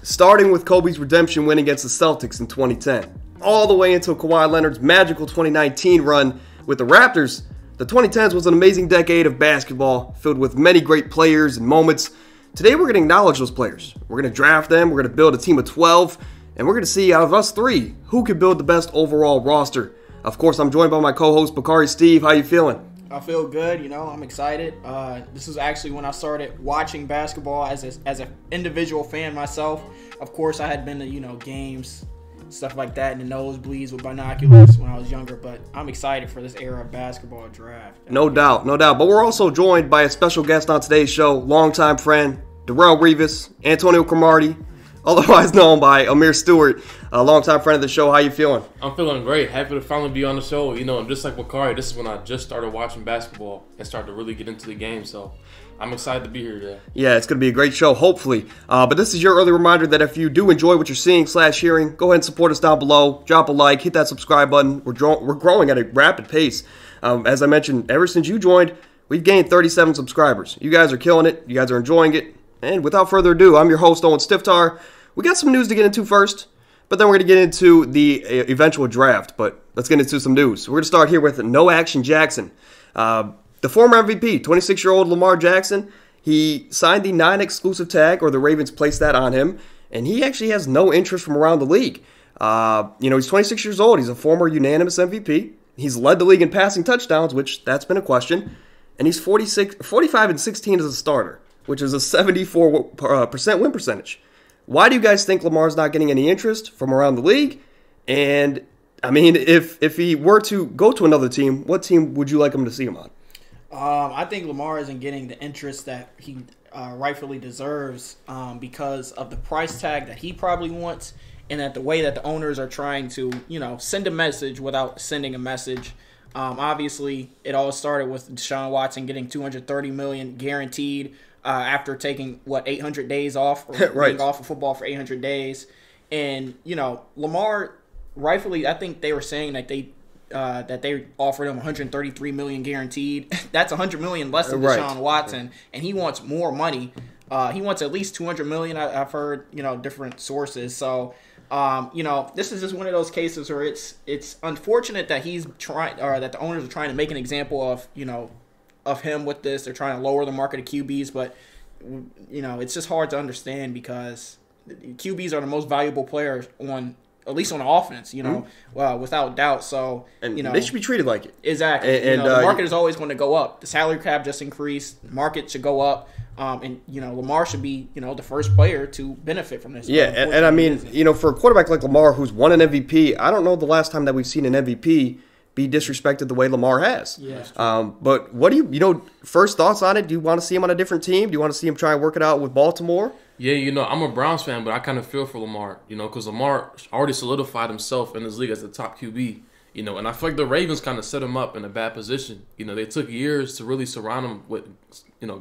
starting with Kobe's redemption win against the Celtics in 2010, all the way until Kawhi Leonard's magical 2019 run with the Raptors. The 2010s was an amazing decade of basketball, filled with many great players and moments. Today we're going to acknowledge those players. We're going to draft them, we're going to build a team of 12, and we're going to see out of us three, who can build the best overall roster. Of course, I'm joined by my co-host, Bakari Steve. How you feeling? I feel good, I'm excited. This is actually when I started watching basketball as an individual fan myself. Of course, I had been to, games, stuff like that, in the nosebleeds with binoculars when I was younger, but I'm excited for this era of basketball draft. No doubt. But we're also joined by a special guest on today's show, longtime friend, Darrell Revis, Antonio Cromartie, otherwise known by Amir Stewart, a longtime friend of the show. How you feeling? I'm feeling great. Happy to finally be on the show. I'm just like Bakari. This is when I just started watching basketball and started to really get into the game. So I'm excited to be here today. Yeah, it's going to be a great show, hopefully. But this is your early reminder that if you do enjoy what you're seeing/hearing, go ahead and support us down below. Drop a like, hit that subscribe button. We're growing at a rapid pace. As I mentioned, ever since you joined, we've gained 37 subscribers. You guys are killing it. You guys are enjoying it. And without further ado, I'm your host, Owen Stiftar. We got some news to get into first, but then we're going to get into the eventual draft. But let's get into some news. We're going to start here with No Action Jackson. The former MVP, 26-year-old Lamar Jackson, he signed the non-exclusive tag, or the Ravens placed that on him, and he actually has no interest from around the league. He's 26 years old. He's a former unanimous MVP. He's led the league in passing touchdowns, which that's been a question. And he's 45-16 as a starter, which is a 74% win percentage. Why do you guys think Lamar's not getting any interest from around the league? And, if he were to go to another team, what team would you like him to see him on? I think Lamar isn't getting the interest that he rightfully deserves because of the price tag that he probably wants, and that the way that the owners are trying to, send a message without sending a message. Obviously, it all started with Deshaun Watson getting $230 million guaranteed after taking 800 days off, or right, being off of football for 800 days, and Lamar, rightfully, I think they were saying that they offered him $133 million guaranteed. That's $100 million less than Deshaun Watson, and he wants more money. He wants at least $200 million. I've heard different sources. So this is just one of those cases where it's unfortunate that he's trying, or that the owners are trying to make an example of him with this. They're trying to lower the market of QBs, but it's just hard to understand because QBs are the most valuable players at least on offense, without doubt. So, and they should be treated like it. Exactly. And the market is always going to go up. The salary cap just increased. The market should go up. And Lamar should be, the first player to benefit from this. Yeah, and for a quarterback like Lamar, who's won an MVP, I don't know the last time that we've seen an MVP be disrespected the way Lamar has. Yeah. But what do you first thoughts on it? Do you want to see him on a different team? Do you want to see him try and work it out with Baltimore? Yeah, I'm a Browns fan, but I kind of feel for Lamar, because Lamar already solidified himself in this league as the top QB, and I feel like the Ravens kind of set him up in a bad position. They took years to really surround him with,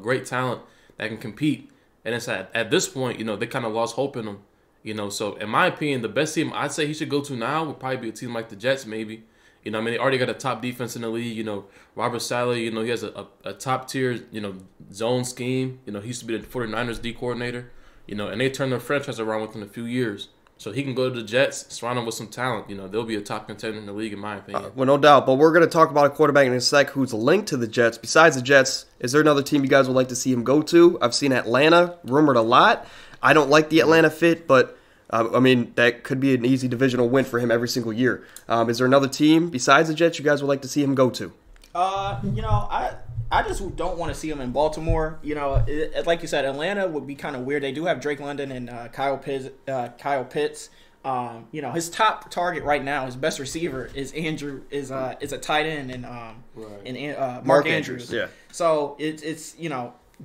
great talent that can compete, and it's at this point, they kind of lost hope in him, So in my opinion, the best team I'd say he should go to now would probably be a team like the Jets, maybe. They already got a top defense in the league. Robert Saleh, he has a top-tier, zone scheme. He used to be the 49ers D coordinator, and they turned their franchise around within a few years. So he can go to the Jets, surround them with some talent. They'll be a top contender in the league, in my opinion. Well, no doubt. But we're going to talk about a quarterback in a sec who's linked to the Jets. Besides the Jets, is there another team you guys would like to see him go to? I've seen Atlanta rumored a lot. I don't like the Atlanta fit, but that could be an easy divisional win for him every single year. Is there another team besides the Jets you guys would like to see him go to? I just don't want to see him in Baltimore. Like you said, Atlanta would be kind of weird. They do have Drake London and Kyle Pitts. His top target right now, his best receiver is a tight end and Mark Andrews. Yeah. So it's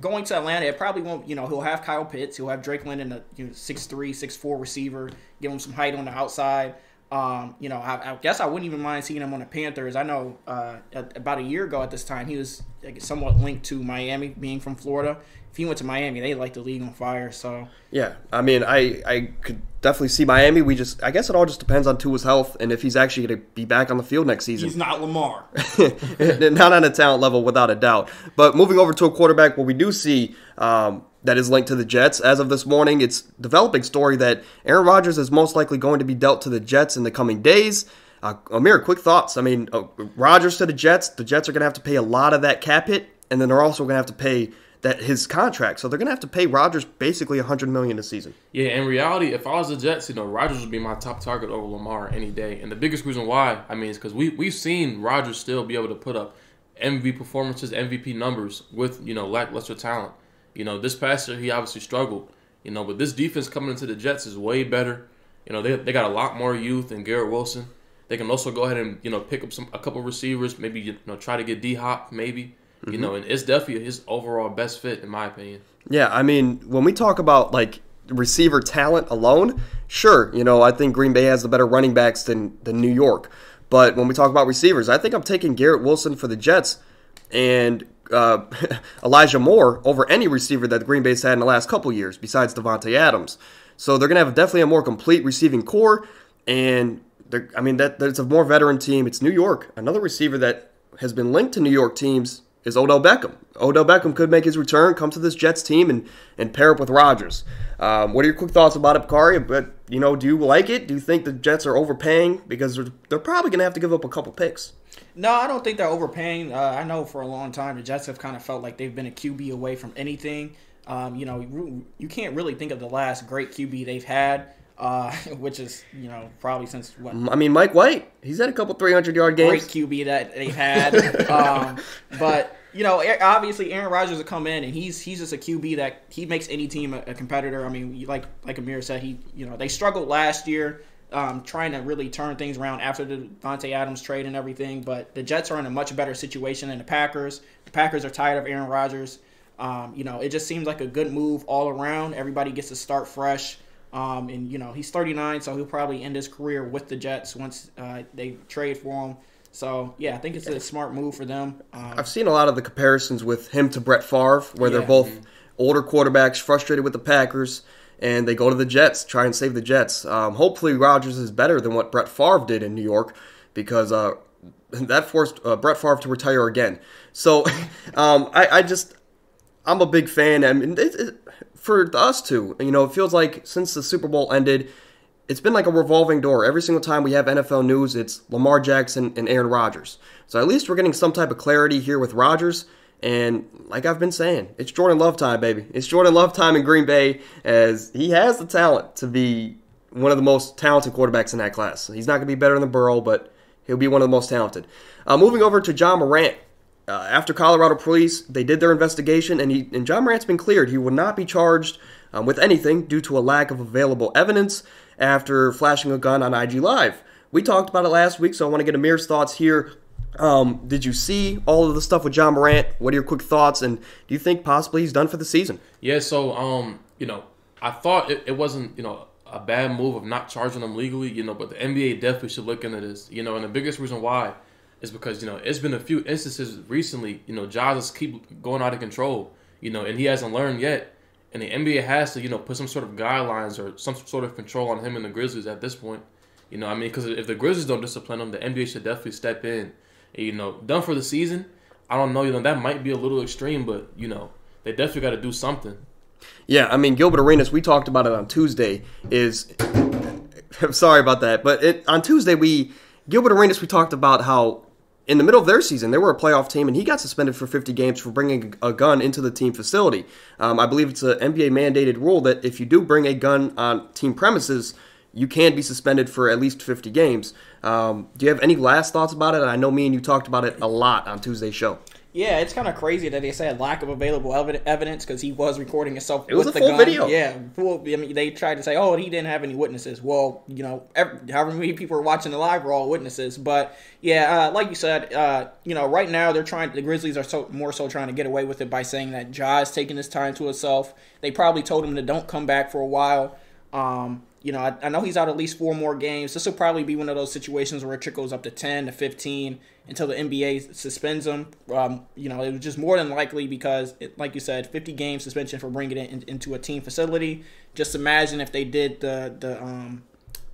going to Atlanta, it probably won't, he'll have Kyle Pitts, he'll have Drake London, a 6'3", 6'4" receiver, give him some height on the outside. I guess I wouldn't even mind seeing him on the Panthers. I know about a year ago at this time, he was somewhat linked to Miami, being from Florida. If he went to Miami, they light the league on fire. So yeah, I could definitely see Miami. I guess it all just depends on Tua's health and if he's actually going to be back on the field next season. He's not Lamar. Not on a talent level, without a doubt. But moving over to a quarterback where we do see that is linked to the Jets. As of this morning, it's developing story that Aaron Rodgers is most likely going to be dealt to the Jets in the coming days. Amir, quick thoughts. I mean, Rodgers to the Jets are going to have to pay a lot of that cap hit, and then they're also going to have to pay his contract. So they're going to have to pay Rodgers basically $100 million a season. Yeah, in reality, if I was the Jets, Rodgers would be my top target over Lamar any day. And the biggest reason why, is because we've seen Rodgers still be able to put up MVP performances, MVP numbers with, lackluster talent. This past year he obviously struggled. But this defense coming into the Jets is way better. They got a lot more youth than Garrett Wilson. They can also go ahead and, pick up a couple receivers, maybe, try to get D-Hop maybe. And it's definitely his overall best fit, in my opinion. Yeah, when we talk about, receiver talent alone, sure, I think Green Bay has the better running backs than New York. But when we talk about receivers, I think I'm taking Garrett Wilson for the Jets and Elijah Moore over any receiver that the Green Bay's had in the last couple years, besides Devontae Adams. So they're going to have definitely a more complete receiving core, and that's a more veteran team. It's New York. Another receiver that has been linked to New York teams is Odell Beckham. Odell Beckham could make his return, come to this Jets team, and pair up with Rodgers. What are your quick thoughts about it, Bakari? But do you like it? Do you think the Jets are overpaying? Because they're probably going to have to give up a couple picks. No, I don't think they're overpaying. I know for a long time the Jets have kind of felt like they've been a QB away from anything. You can't really think of the last great QB they've had. Which is, probably since what? Mike White. He's had a couple 300-yard games. Great QB that they've had. But, obviously Aaron Rodgers will come in, and he's just a QB that he makes any team a competitor. Like Amir said, they struggled last year trying to really turn things around after the Devontae Adams trade and everything. But the Jets are in a much better situation than the Packers. The Packers are tired of Aaron Rodgers. It just seems like a good move all around. Everybody gets to start fresh. He's 39, so he'll probably end his career with the Jets once they trade for him. So, yeah, I think it's a smart move for them. I've seen a lot of the comparisons with him to Brett Favre, where they're both older quarterbacks, frustrated with the Packers, and they go to the Jets, try and save the Jets. Hopefully Rodgers is better than what Brett Favre did in New York, because that forced Brett Favre to retire again. So, I'm a big fan. For us too, it feels like since the Super Bowl ended, it's been like a revolving door. Every single time we have NFL news, it's Lamar Jackson and Aaron Rodgers. So at least we're getting some type of clarity here with Rodgers. And like I've been saying, it's Jordan Love time, baby. It's Jordan Love time in Green Bay, as he has the talent to be one of the most talented quarterbacks in that class. He's not going to be better than Burrow, but he'll be one of the most talented. Moving over to John Morant. After Colorado police, they did their investigation, and John Morant's been cleared. He will not be charged with anything due to a lack of available evidence after flashing a gun on IG Live. We talked about it last week, so I want to get Amir's thoughts here. Did you see all of the stuff with John Morant? What are your quick thoughts, and do you think possibly he's done for the season? Yeah, so, I thought it wasn't, a bad move of not charging him legally, but the NBA definitely should look into this, and the biggest reason why is because, it's been a few instances recently, Jaws keep going out of control, and he hasn't learned yet. And the NBA has to, put some sort of guidelines or some sort of control on him and the Grizzlies at this point. Because if the Grizzlies don't discipline him, the NBA should definitely step in. And, done for the season, I don't know, that might be a little extreme, but, they definitely got to do something. Yeah, Gilbert Arenas, we talked about it on Tuesday, I'm sorry about that, but on Tuesday, Gilbert Arenas, we talked about how in the middle of their season, they were a playoff team, and he got suspended for 50 games for bringing a gun into the team facility. I believe it's an NBA-mandated rule that if you do bring a gun on team premises, you can be suspended for at least 50 games. Do you have any last thoughts about it? I know me and you talked about it a lot on Tuesday's show. Yeah, it's kind of crazy that they said lack of available evidence because he was recording himself with the gun. It was a full video. Yeah, they tried to say, he didn't have any witnesses. Well, however many people are watching the live were all witnesses. But yeah, like you said, right now the Grizzlies are more so trying to get away with it by saying that Ja is taking his time to himself. They probably told him to don't come back for a while. I know he's out at least 4 more games. This will probably be one of those situations where it trickles up to 10 to 15 until the NBA suspends him. It was just more than likely because, like you said, 50-game suspension for bringing it into a team facility. Just imagine if they did the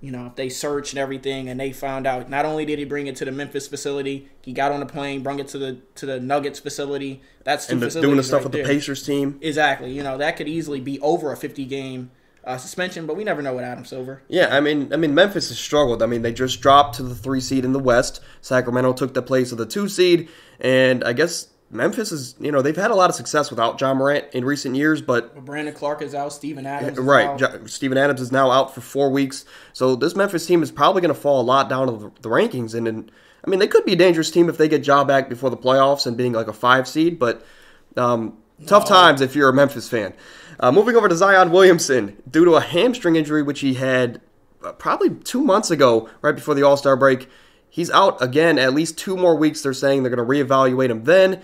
if they searched and everything and they found out not only did he bring it to the Memphis facility, he got on the plane, brought it to the Nuggets facility. That's two facilities doing the stuff right with there. The Pacers team. Exactly. That could easily be over a 50-game suspension, but we never know with Adam Silver. Yeah, I mean, Memphis has struggled. I mean, they just dropped to the 3 seed in the West. Sacramento took the place of the 2 seed, and I guess Memphis is, they've had a lot of success without John Morant in recent years, but Brandon Clark is out, Steven Adams is out. Steven Adams is now out for 4 weeks. So this Memphis team is probably going to fall a lot down to the rankings, and I mean, they could be a dangerous team if they get Ja back before the playoffs and being like a 5 seed, but tough times if you're a Memphis fan. Moving over to Zion Williamson, due to a hamstring injury which he had probably 2 months ago, right before the All-Star break, he's out again at least 2 more weeks. They're saying they're going to reevaluate him then.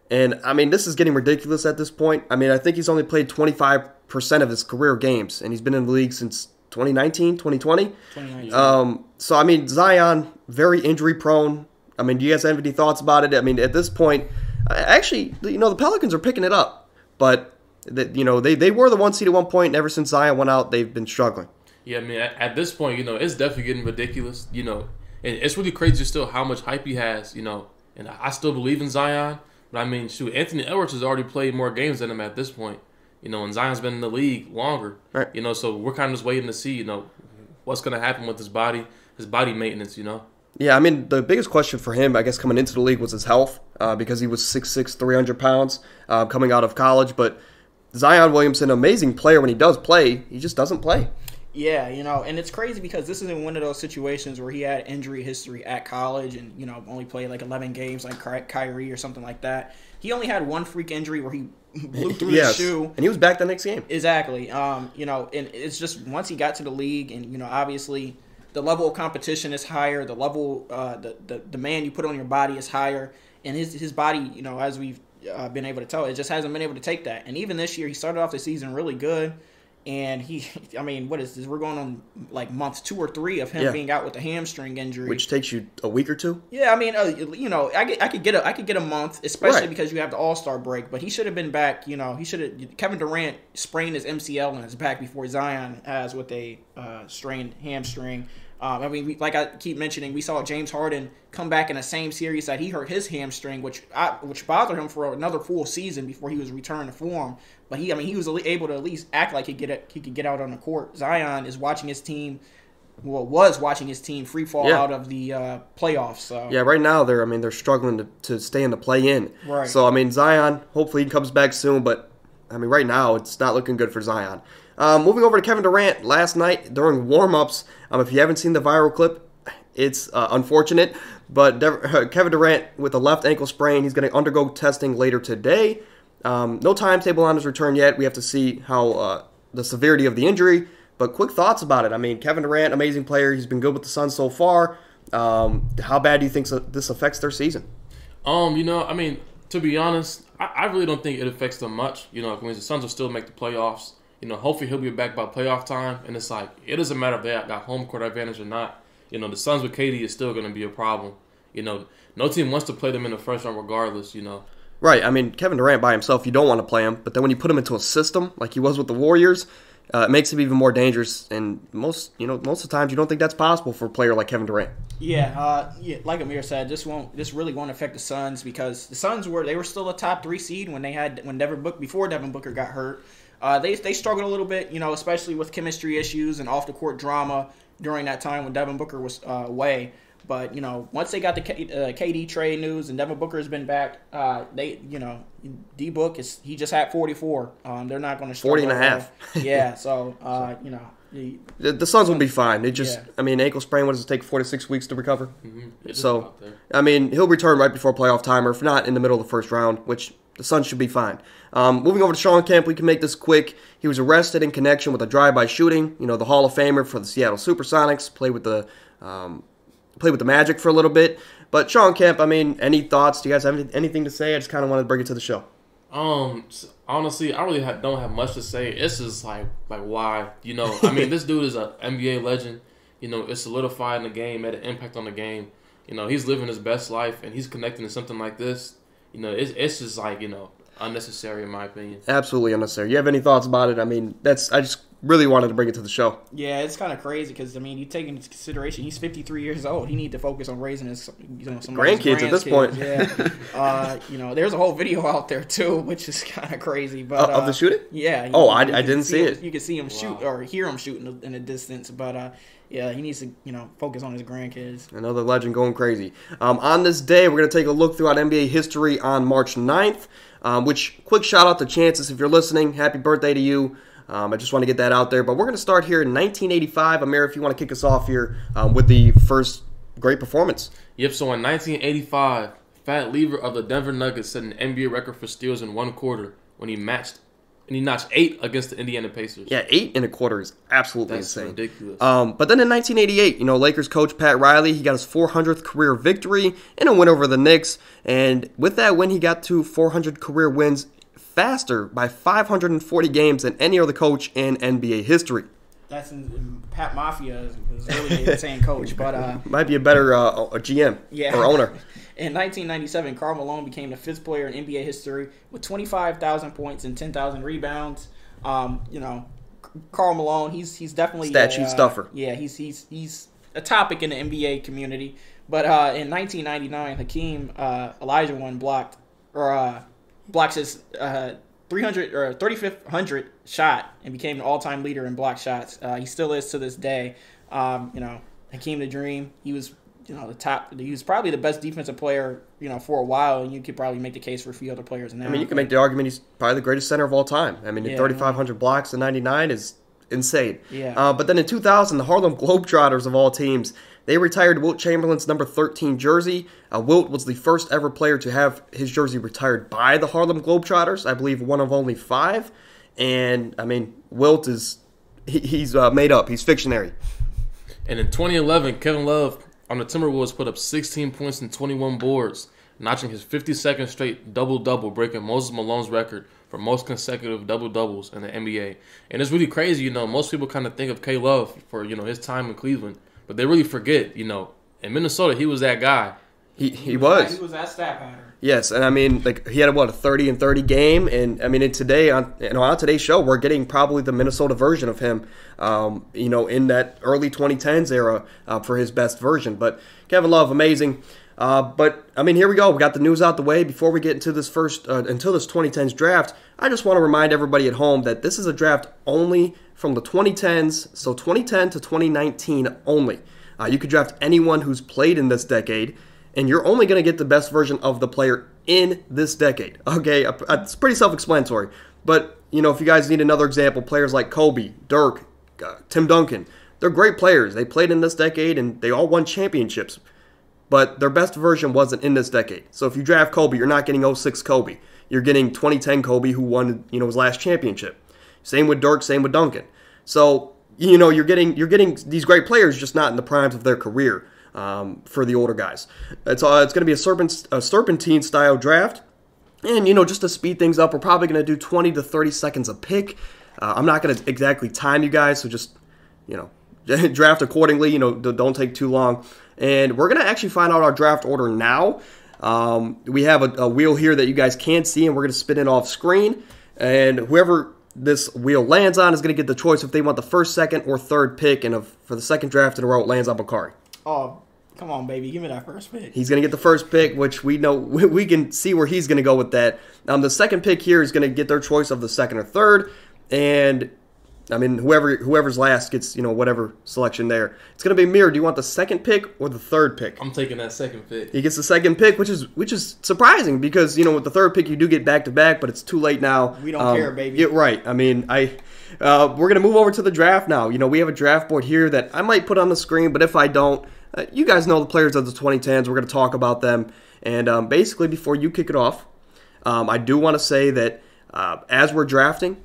And, I mean, this is getting ridiculous at this point. I mean, I think he's only played 25% of his career games, and he's been in the league since 2019, 2020. 2019. So, I mean, Zion, very injury-prone. I mean, do you guys have any thoughts about it? I mean, at this point, actually, the Pelicans are picking it up. But, they were the 1 seed at one point, and ever since Zion went out, they've been struggling. Yeah, I mean, at this point, it's definitely getting ridiculous, and it's really crazy still how much hype he has, and I still believe in Zion. But I mean, shoot, Anthony Edwards has already played more games than him at this point, and Zion's been in the league longer, right? So we're kind of just waiting to see, what's going to happen with his body maintenance, Yeah, I mean, the biggest question for him, I guess, coming into the league was his health, because he was 6'6", 300 pounds coming out of college. But Zion Williamson, amazing player when he does play, he just doesn't play. Yeah, and it's crazy because this isn't one of those situations where he had injury history at college and, only played like 11 games like Kyrie or something like that. He only had one freak injury where he blew through his shoe. And he was back the next game. Exactly. And it's just once he got to the league and, obviously the level of competition is higher, the level, the demand you put on your body is higher, and his body, as we've been able to tell, it just hasn't been able to take that. And even this year, he started off the season really good. And what is this? We're going on like month 2 or 3 of him being out with a hamstring injury, which takes you a week or 2. Yeah, I mean, I could get a month, especially because you have the All-Star break. But he should have been back. Kevin Durant sprained his MCL in his back before Zion has with a strained hamstring. Like I keep mentioning, we saw James Harden come back in the same series that he hurt his hamstring, which bothered him for another full season before he was returned to form. But he was able to at least act like he could get out on the court. Zion is watching his team, was watching his team free fall out of the playoffs. So. Yeah, right now they're struggling to stay in the play-in. Right. So Zion, hopefully he comes back soon, but right now it's not looking good for Zion. Moving over to Kevin Durant, last night during warm-ups, if you haven't seen the viral clip, it's unfortunate, but Kevin Durant with a left ankle sprain, he's going to undergo testing later today. No timetable on his return yet. We have to see how the severity of the injury, but quick thoughts about it. Kevin Durant, amazing player. He's been good with the Suns so far. How bad do you think this affects their season? To be honest, I really don't think it affects them much. Because the Suns will still make the playoffs. Hopefully he'll be back by playoff time. And it's like, it doesn't matter if they got home court advantage or not. The Suns with KD is still going to be a problem. No team wants to play them in the first round regardless, Right. Kevin Durant by himself, you don't want to play him. But then when you put him into a system like he was with the Warriors, it makes him even more dangerous. And most of the times you don't think that's possible for a player like Kevin Durant. Yeah, like Amir said, this really won't affect the Suns because the Suns were still a top 3 seed before Devin Booker got hurt. They struggled a little bit, especially with chemistry issues and off the court drama during that time when Devin Booker was away. But once they got the KD trade news and Devin Booker has been back, D Book he just had 44. They're not going to 40 and a half. Yeah, so the Suns will be fine. They just ankle sprain. What does it take? 4 to 6 weeks to recover? Mm-hmm. So he'll return right before playoff time, or if not, in the middle of the first round, which the Suns should be fine. Moving over to Sean Kemp, we can make this quick. He was arrested in connection with a drive-by shooting. The Hall of Famer for the Seattle SuperSonics, played with the Magic for a little bit. But Sean Kemp, any thoughts? Do you guys have anything to say? I just kind of wanted to bring it to the show. Honestly, I really don't have much to say. It's just like why? This dude is an NBA legend. It's solidified in the game, had an impact on the game. He's living his best life, and he's connecting to something like this. It's just unnecessary in my opinion. Absolutely unnecessary. You have any thoughts about it? I just really wanted to bring it to the show. Yeah, it's kind of crazy because, I mean, you take into consideration he's 53 years old. He need to focus on raising his, some grandkids at this point. Yeah, there's a whole video out there too, which is kind of crazy. But of the shooting? Yeah. I didn't see it. You can see him shoot or hear him shooting in the distance, but yeah, he needs to focus on his grandkids. Another legend going crazy. On this day, we're going to take a look throughout NBA history on March 9th. Which, quick shout out to Chances if you're listening. Happy birthday to you. I just want to get that out there. But we're going to start here in 1985. Amir, if you want to kick us off here with the first great performance. Yep, so in 1985, Fat Lever of the Denver Nuggets set an NBA record for steals in one quarter when he notched 8 against the Indiana Pacers. Yeah, 8 in a quarter is absolutely insane. That's ridiculous. But then in 1988, Lakers coach Pat Riley, he got his 400th career victory in a win over the Knicks. And with that win, he got to 400 career wins faster by 540 games than any other coach in NBA history. That's Pat Mafia is really an insane coach, but might be a better a GM or owner. In 1997, Karl Malone became the 5th player in NBA history with 25,000 points and 10,000 rebounds. Karl Malone, he's definitely statue stuffer. Yeah, he's a topic in the NBA community. But in 1999, Hakeem Olajuwon blocked his 3,500 shot and became the all-time leader in block shots. He still is to this day. Hakeem the Dream. He was the top. He was probably the best defensive player for a while, and you could probably make the case for a few other players now. I mean, you can make the argument he's probably the greatest center of all time. I mean, 3,500 blocks in '99 is insane. Yeah. But then in 2000, the Harlem Globetrotters of all teams, they retired Wilt Chamberlain's number 13 jersey. Wilt was the first ever player to have his jersey retired by the Harlem Globetrotters. I believe one of only 5. And, I mean, Wilt he's made up. He's fictionary. And in 2011, Kevin Love on the Timberwolves put up 16 points and 21 boards, notching his 52nd straight double-double, breaking Moses Malone's record for most consecutive double-doubles in the NBA. And it's really crazy, most people kind of think of K Love for, his time in Cleveland. But they really forget, in Minnesota, he was that guy. He was. He was that stat pattern. Yes, and I mean, he had a 30 and 30 game, and I mean, on today's show, we're getting probably the Minnesota version of him, in that early 2010s era for his best version. But Kevin Love, amazing. But I mean, here we go. We got the news out the way. Before we get into this until this 2010s draft, I just want to remind everybody at home that this is a draft only from the 2010s, so 2010 to 2019 only. You could draft anyone who's played in this decade, and you're only going to get the best version of the player in this decade. Okay, it's pretty self-explanatory. But, if you guys need another example, players like Kobe, Dirk, Tim Duncan, they're great players. They played in this decade, and they all won championships. But their best version wasn't in this decade. So if you draft Kobe, you're not getting 06 Kobe. You're getting 2010 Kobe, who won, his last championship. Same with Dirk, same with Duncan. So, you're getting these great players, just not in the primes of their career for the older guys. It's going to be a serpentine-style draft. And, just to speed things up, we're probably going to do 20 to 30 seconds a pick. I'm not going to exactly time you guys, so just, draft accordingly. Don't take too long. And we're going to actually find out our draft order now. We have a wheel here that you guys can't see, and we're going to spin it off screen. And whoever this wheel lands on is going to get the choice if they want the first, second, or third pick. And for the second draft in a row, it lands on Bakari. Oh, come on, baby. Give me that first pick. He's going to get the first pick, which we know we can see where he's going to go with that. The second pick here is going to get their choice of the second or third. And, I mean, whoever's last gets, whatever selection there. It's going to be Mir. Do you want the second pick or the third pick? I'm taking that second pick. He gets the second pick, which is surprising because, with the third pick, you do get back-to-back, but it's too late now. We don't care, baby. Yeah, right. I mean, we're going to move over to the draft now. We have a draft board here that I might put on the screen, but if I don't, you guys know the players of the 2010s. We're going to talk about them. And basically, before you kick it off, I do want to say that as we're drafting,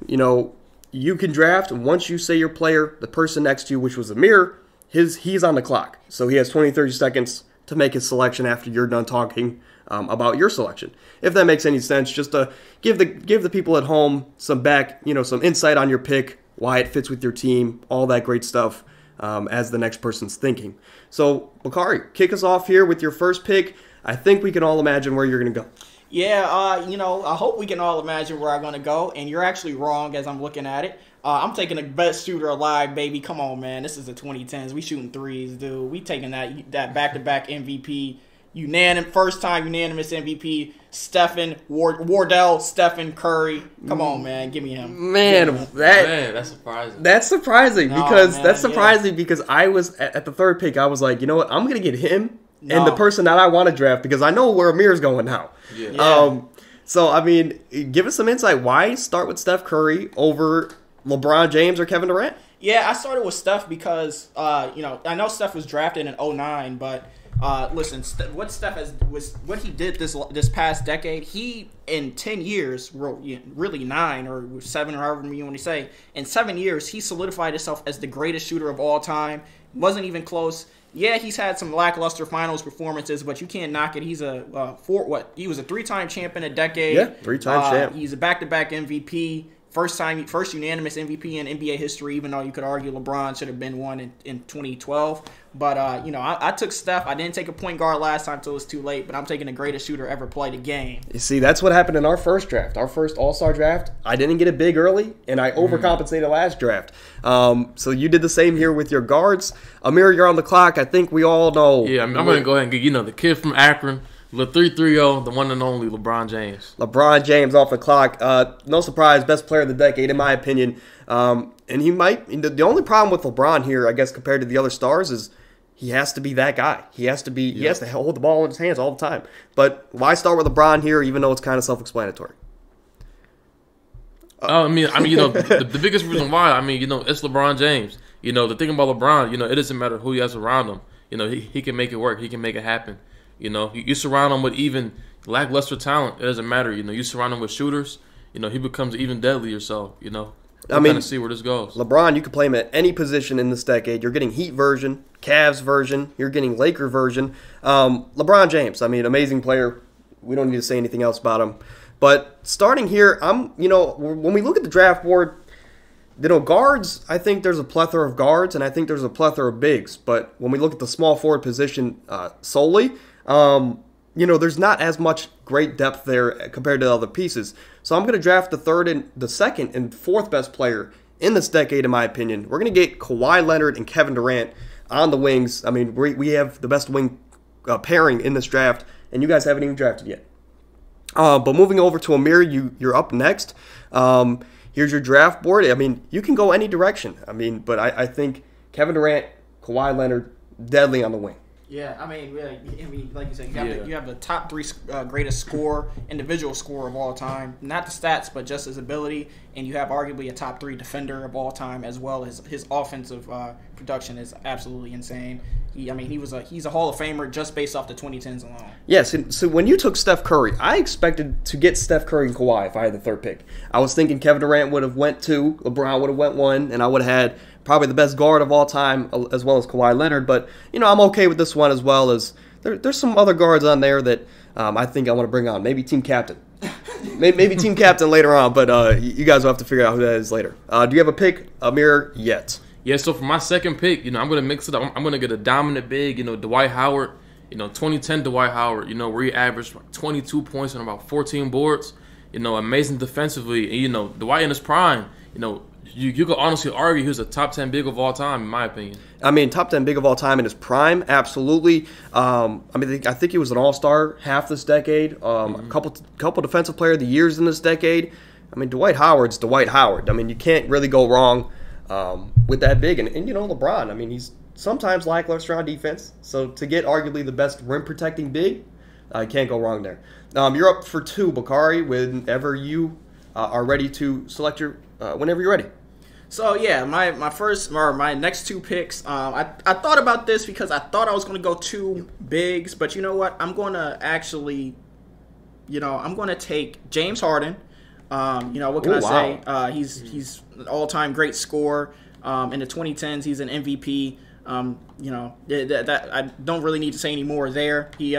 you can draft. Once you say your player, the person next to you, which was Amir, he's on the clock. So he has 20, 30 seconds to make his selection after you're done talking about your selection. If that makes any sense, just to give the people at home some insight on your pick, why it fits with your team, all that great stuff as the next person's thinking. So, Bakari, kick us off here with your first pick. I think we can all imagine where you're going to go. Yeah, I hope we can all imagine where I'm going to go, and you're actually wrong as I'm looking at it. I'm taking the best shooter alive, baby. Come on, man. This is the 2010s. We shooting threes, dude. We taking that back-to-back MVP. First time unanimous MVP. Wardell, Stephen Curry. Come on, man. Give me him. Man, that's surprising. That's surprising because I was at the third pick. I was like, you know what? I'm going to get him and the person that I want to draft because I know where Amir's going now. Yeah. So, I mean, give us some insight. Why start with Steph Curry over LeBron James or Kevin Durant? Yeah, I started with Steph because, I know Steph was drafted in 2009, but listen, what what he did this past decade, he in 10 years, really 9 or 7 or however you want to say, in 7 years, he solidified himself as the greatest shooter of all time. Wasn't even close. Yeah, he's had some lackluster finals performances, but you can't knock it. He's he was a 3-time champ in a decade. Yeah, 3-time champ. He's a back-to-back MVP. First unanimous MVP in NBA history, even though you could argue LeBron should have been one in 2012. But, I took Steph. I didn't take a point guard last time until it was too late, but I'm taking the greatest shooter ever played the game. You see, that's what happened in our first draft. Our first All-Star draft, I didn't get a big early, and I overcompensated last draft. So you did the same here with your guards. Amir, you're on the clock. I think we all know. Yeah, I'm going to go ahead and get, the kid from Akron. The 3-3-0, the one and only LeBron James. LeBron James off the clock. No surprise, best player of the decade, in my opinion. And he might. The only problem with LeBron here, I guess, compared to the other stars, is he has to be that guy. He has to be. He has to hold the ball in his hands all the time. But why start with LeBron here, even though it's kind of self-explanatory? The biggest reason why, it's LeBron James. The thing about LeBron, it doesn't matter who he has around him. He can make it work. He can make it happen. You surround him with even lackluster talent, it doesn't matter. You surround him with shooters, he becomes even deadlier. So, we'll kind of see where this goes. LeBron, you can play him at any position in this decade. You're getting Heat version, Cavs version, you're getting Laker version. LeBron James, amazing player. We don't need to say anything else about him. But starting here, when we look at the draft board, guards, I think there's a plethora of guards, and I think there's a plethora of bigs. But when we look at the small forward position solely, there's not as much great depth there compared to other pieces. So I'm going to draft the second and fourth best player in this decade, in my opinion. We're going to get Kawhi Leonard and Kevin Durant on the wings. We have the best wing pairing in this draft, and you guys haven't even drafted yet. But moving over to Amir, you're up next. Here's your draft board. You can go any direction. But I think Kevin Durant, Kawhi Leonard, deadly on the wing. Yeah, like you said, you have the top 3 greatest individual scorer of all time. Not the stats, but just his ability. And you have arguably a top 3 defender of all time, as well as his offensive production is absolutely insane. He's a Hall of Famer just based off the 2010s alone. Yes, so when you took Steph Curry, I expected to get Steph Curry and Kawhi if I had the third pick. I was thinking Kevin Durant would have went 2, LeBron would have went 1, and I would have had probably the best guard of all time, as well as Kawhi Leonard. But, I'm okay with this one as well. As there's some other guards on there that I think I want to bring on. Maybe team captain. Maybe team captain later on, but you guys will have to figure out who that is later. Do you have a pick, Amir, yet? Yeah, so for my second pick, I'm going to mix it up. I'm going to get a dominant big, Dwight Howard. 2010 Dwight Howard, where he averaged 22 points and about 14 boards. Amazing defensively. And, Dwight in his prime, you could honestly argue he was a top 10 big of all time, in my opinion. Top 10 big of all time in his prime, absolutely. I think he was an all-star half this decade. A couple defensive player of the years in this decade. Dwight Howard's Dwight Howard. You can't really go wrong with that big. And LeBron, he's sometimes lackluster on defense. So to get arguably the best rim-protecting big, can't go wrong there. You're up for 2, Bakari, whenever you are ready to select whenever you're ready. So yeah, my next 2 picks. I thought about this because I thought I was going to go 2 bigs, but you know what? I'm going to actually, I'm going to take James Harden. What can I say? He's an all-time great scorer. In the 2010s, he's an MVP. That I don't really need to say any more there. He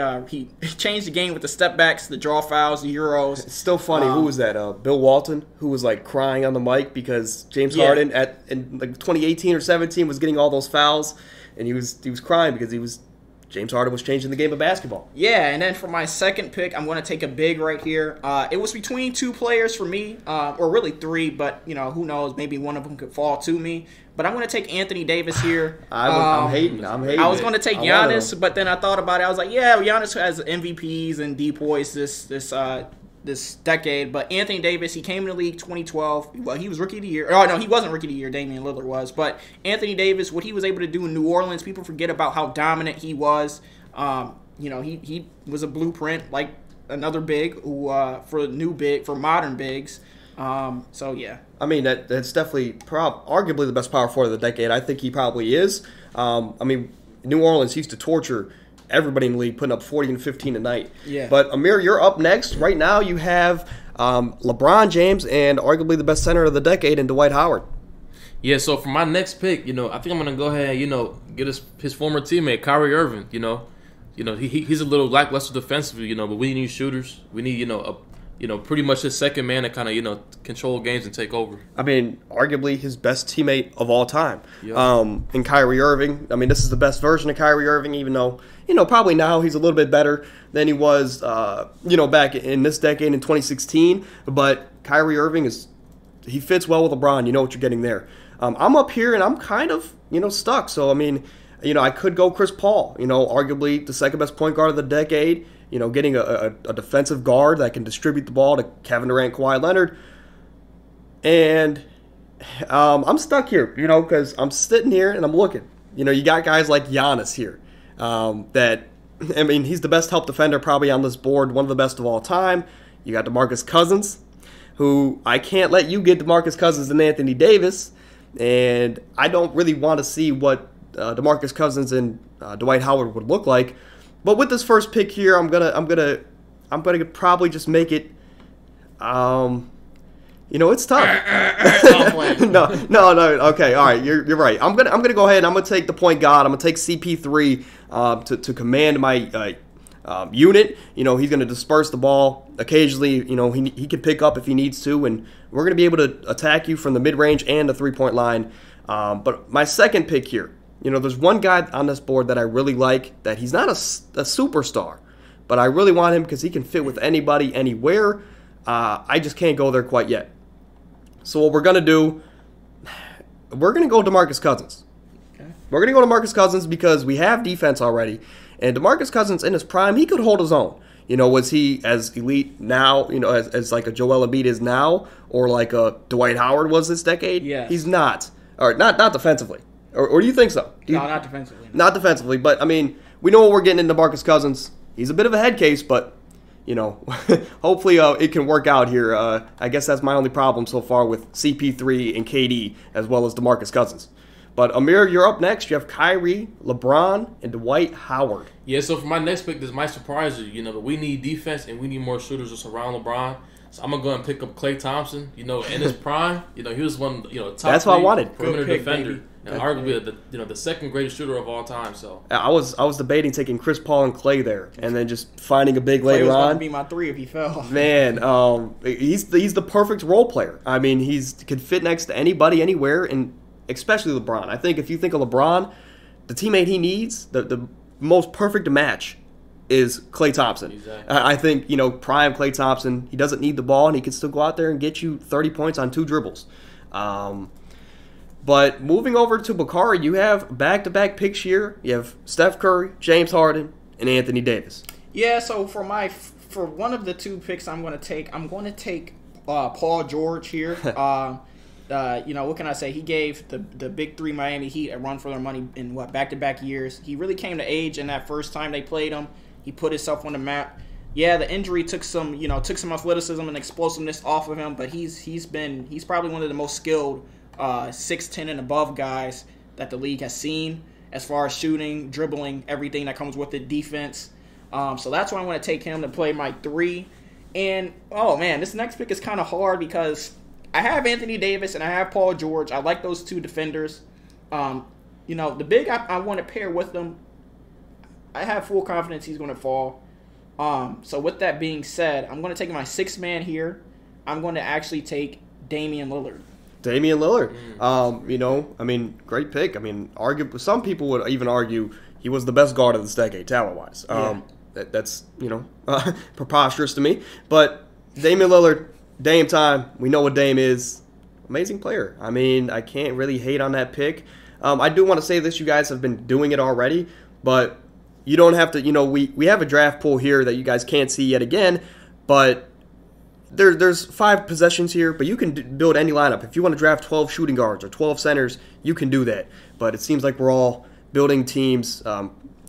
changed the game with the step backs, the draw fouls, the Euros. It's still funny. Who was that? Bill Walton, who was like crying on the mic because James Harden in 2018 or 17 was getting all those fouls, and he was crying because he was James Harden was changing the game of basketball. Yeah, and then for my second pick, I'm going to take a big right here. It was between two players for me, or really three, but who knows? Maybe one of them could fall to me. But I'm going to take Anthony Davis here. I'm hating. I was going to take Giannis, but then I thought about it. I was like, yeah, Giannis has MVPs and DPOYs this decade, but Anthony Davis, he came in the league 2012. Well, he was rookie of the year. Oh, no, he wasn't rookie of the year. Damian Lillard was. But Anthony Davis, what he was able to do in New Orleans, people forget about how dominant he was. He was a blueprint like another big who for modern bigs. So yeah. I mean, that's definitely arguably the best power forward of the decade. I think he probably is. New Orleans used to torture everybody in the league, putting up 40 and 15 a night. Yeah. But Amir, you're up next. Right now, you have LeBron James and arguably the best center of the decade in Dwight Howard. Yeah. So for my next pick, I think I'm gonna go ahead and get his former teammate Kyrie Irving. He's a little lackluster defensively. But we need shooters. We need pretty much his second man to kind of control games and take over. I mean, arguably his best teammate of all time. Yep. In Kyrie Irving. I mean, this is the best version of Kyrie Irving, even though probably now he's a little bit better than he was back in this decade in 2016. But Kyrie Irving he fits well with LeBron. You know what you're getting there. I'm up here and I'm kind of stuck. So I mean, I could go Chris Paul. Arguably the second best point guard of the decade. Getting a defensive guard that can distribute the ball to Kevin Durant, Kawhi Leonard. And I'm stuck here, because I'm sitting here and I'm looking. You got guys like Giannis here. He's the best help defender probably on this board, one of the best of all time. You got DeMarcus Cousins, who I can't let you get DeMarcus Cousins and Anthony Davis. And I don't really want to see what DeMarcus Cousins and Dwight Howard would look like. But with this first pick here, I'm gonna probably just make it. It's tough. No. Okay, all right, you're right. I'm gonna go ahead and I'm gonna take the point guard. I'm gonna take CP3 to command my unit. He's gonna disperse the ball occasionally. He can pick up if he needs to, and we're gonna be able to attack you from the mid range and the 3-point line. But my second pick here. There's one guy on this board that I really like, that he's not a superstar, but I really want him because he can fit with anybody, anywhere. I just can't go there quite yet. So what we're going to do, we're going to go DeMarcus Cousins. Okay. We're going to go DeMarcus Cousins because we have defense already. And DeMarcus Cousins in his prime, he could hold his own. Was he as elite now, as like a Joel Embiid is now, or like a Dwight Howard was this decade? Yeah. He's not. Or not defensively. Or do you think so? No, not defensively. Not defensively, but I mean, we know what we're getting into DeMarcus Cousins. He's a bit of a head case, but hopefully it can work out here. I guess that's my only problem so far with CP3 and KD as well as DeMarcus Cousins. But Amir, you're up next. You have Kyrie, LeBron, and Dwight Howard. Yeah. So for my next pick, this might surprise you. But we need defense and we need more shooters to surround LeBron. So I'm gonna go and pick up Klay Thompson. In his prime, he was one, top. That's what I wanted. Perimeter pick, defender. Baby. And arguably the second greatest shooter of all time. So I was debating taking Chris Paul and Klay there, and then just finding a big later was on. About to be my 3 if he fell. Man, he's the perfect role player. I mean, could fit next to anybody, anywhere, and especially LeBron. I think if you think of LeBron, the teammate he needs, the most perfect match is Klay Thompson. Exactly. I think prime Klay Thompson. He doesn't need the ball, and he can still go out there and get you 30 points on 2 dribbles. But moving over to Bakari, you have back-to-back picks here. You have Steph Curry, James Harden, and Anthony Davis. Yeah, so for one of the 2 picks I'm going to take Paul George here. What can I say? He gave the big 3 Miami Heat a run for their money in back-to-back years. He really came to age in that first time they played him. He put himself on the map. Yeah, the injury took some athleticism and explosiveness off of him, but he's probably one of the most skilled 6'10" and above guys that the league has seen as far as shooting, dribbling, everything that comes with the defense. So that's why I want to take him to play my 3. And, oh, man, this next pick is kind of hard because I have Anthony Davis and I have Paul George. I like those 2 defenders. The big I want to pair with them, I have full confidence he's going to fall. So with that being said, I'm going to take my 6th man here. I'm going to actually take Damian Lillard. Damian Lillard. Great pick. Some people would even argue, he was the best guard of this decade, talent-wise. That's preposterous to me. But Damian Lillard, Dame time. We know what Dame is. Amazing player. I mean, I can't really hate on that pick. I do want to say this. You guys have been doing it already, but you don't have to. We have a draft pool here that you guys can't see yet again, but there's 5 possessions here, but you can build any lineup. If you want to draft 12 shooting guards or 12 centers, you can do that. But it seems like we're all building teams,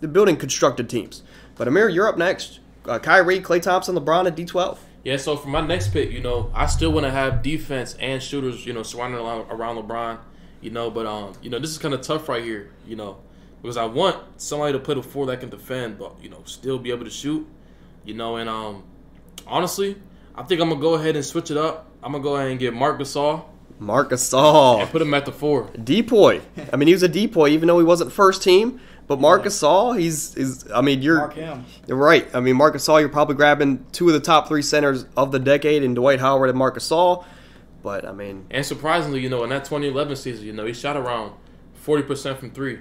building constructed teams. But Amir, you're up next. Kyrie, Klay Thompson, LeBron at D12. Yeah, so for my next pick, I still want to have defense and shooters, surrounding around LeBron, but this is kind of tough right here, because I want somebody to play the 4 that can defend, but still be able to shoot, and honestly, I think I'm gonna go ahead and switch it up. I'm gonna go ahead and get Marc Gasol. Marc Gasol. And put him at the 4. Depoy. I mean, he was a depoy, even though he wasn't first team. But Marc Gasol, you're right. I mean, Marc Gasol, you're probably grabbing 2 of the top 3 centers of the decade in Dwight Howard and Marc Gasol. But, I mean... And surprisingly, in that 2011 season, he shot around 40% from 3.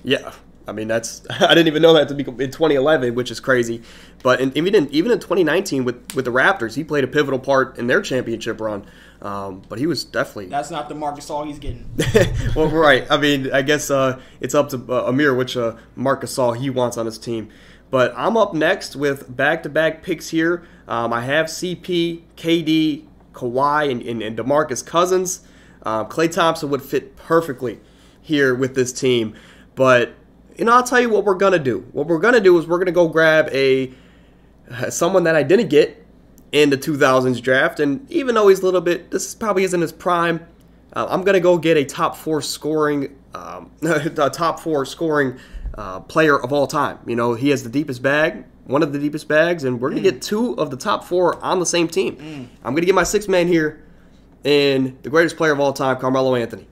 Yeah. I mean, that's... I didn't even know that to be in 2011, which is crazy. But even in 2019 with the Raptors, he played a pivotal part in their championship run. But he was definitely... That's not the Marc Gasol he's getting. Well, right. I mean, I guess it's up to Amir which Marc Gasol he wants on his team. But I'm up next with back-to-back picks here. I have CP, KD, Kawhi, and DeMarcus Cousins. Klay Thompson would fit perfectly here with this team. But, I'll tell you what we're going to do. What we're going to do is we're going to go grab someone that I didn't get in the 2000s draft, and even though he's a little bit, this probably isn't his prime, I'm gonna go get a top 4 scoring, player of all time. He has the deepest bag, one of the deepest bags, and we're gonna get 2 of the top 4 on the same team. I'm gonna get my 6th man here, and the greatest player of all time, Carmelo Anthony.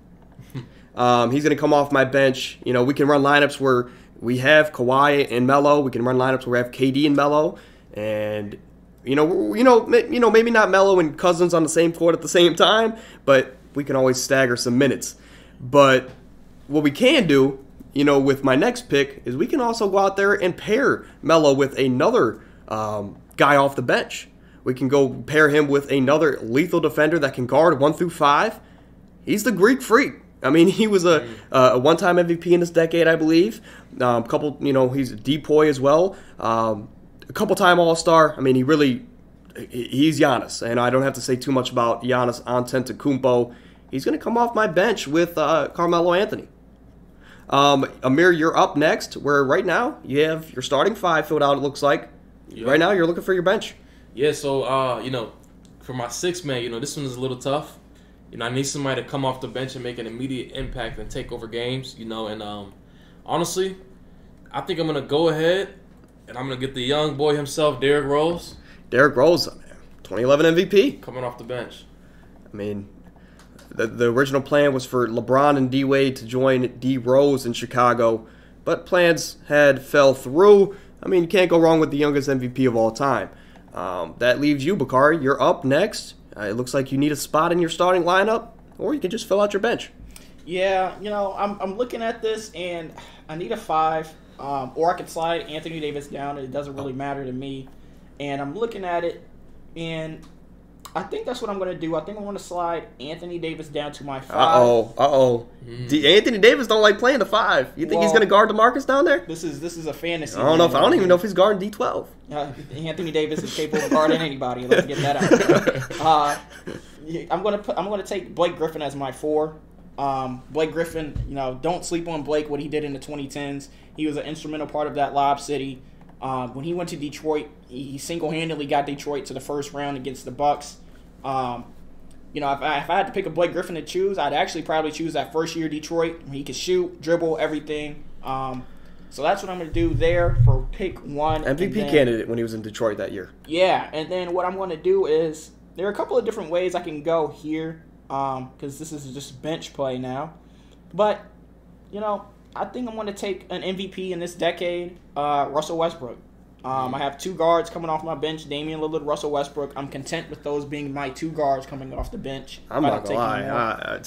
He's gonna come off my bench. We can run lineups where we have Kawhi and Melo. We can run lineups where we have KD and Melo, and maybe not Melo and Cousins on the same court at the same time, but we can always stagger some minutes. But what we can do, with my next pick, is we can also go out there and pair Melo with another guy off the bench. We can go pair him with another lethal defender that can guard 1 through 5. He's the Greek Freak. I mean, he was a one-time MVP in this decade, I believe. He's a depoy as well. A couple-time All-Star. I mean, he's Giannis, and I don't have to say too much about Giannis Antetokounmpo. He's going to come off my bench with Carmelo Anthony. Amir, you're up next, where right now you have your starting 5 filled out, it looks like. Yep. Right now you're looking for your bench. Yeah, so, for my 6th man, this one is a little tough. I need somebody to come off the bench and make an immediate impact and take over games, and honestly, I think I'm going to go ahead and I'm going to get the young boy himself, Derrick Rose. Derrick Rose, 2011 MVP. Coming off the bench. I mean, the original plan was for LeBron and D-Wade to join D. Rose in Chicago, but plans had fell through. I mean, you can't go wrong with the youngest MVP of all time. That leaves you, Bakari. You're up next. It looks like you need a spot in your starting lineup, or you can just fill out your bench. Yeah, I'm looking at this, and I need a 5. Or I could slide Anthony Davis down. It doesn't really matter to me. And I'm looking at it, and I think that's what I'm going to do. I think I'm going to slide Anthony Davis down to my 5. Anthony Davis don't like playing the 5. You think he's going to guard DeMarcus down there? This is a fantasy. I don't even know if he's guarding D12. Anthony Davis is capable of guarding anybody. Let's get that out. I'm going to take Blake Griffin as my 4. Blake Griffin, don't sleep on Blake, what he did in the 2010s. He was an instrumental part of that Lob City. When he went to Detroit, he single-handedly got Detroit to the first round against the Bucks. If I had to pick a Blake Griffin to choose, I'd actually probably choose that first-year Detroit. He could shoot, dribble, everything. So that's what I'm going to do there for pick 1. MVP candidate when he was in Detroit that year. Yeah, and then what I'm going to do is there are a couple of different ways I can go here. Because this is just bench play now. But, I think I'm going to take an MVP in this decade, Russell Westbrook. I have 2 guards coming off my bench, Damian Lillard, Russell Westbrook. I'm content with those being my 2 guards coming off the bench. I'm not going to lie.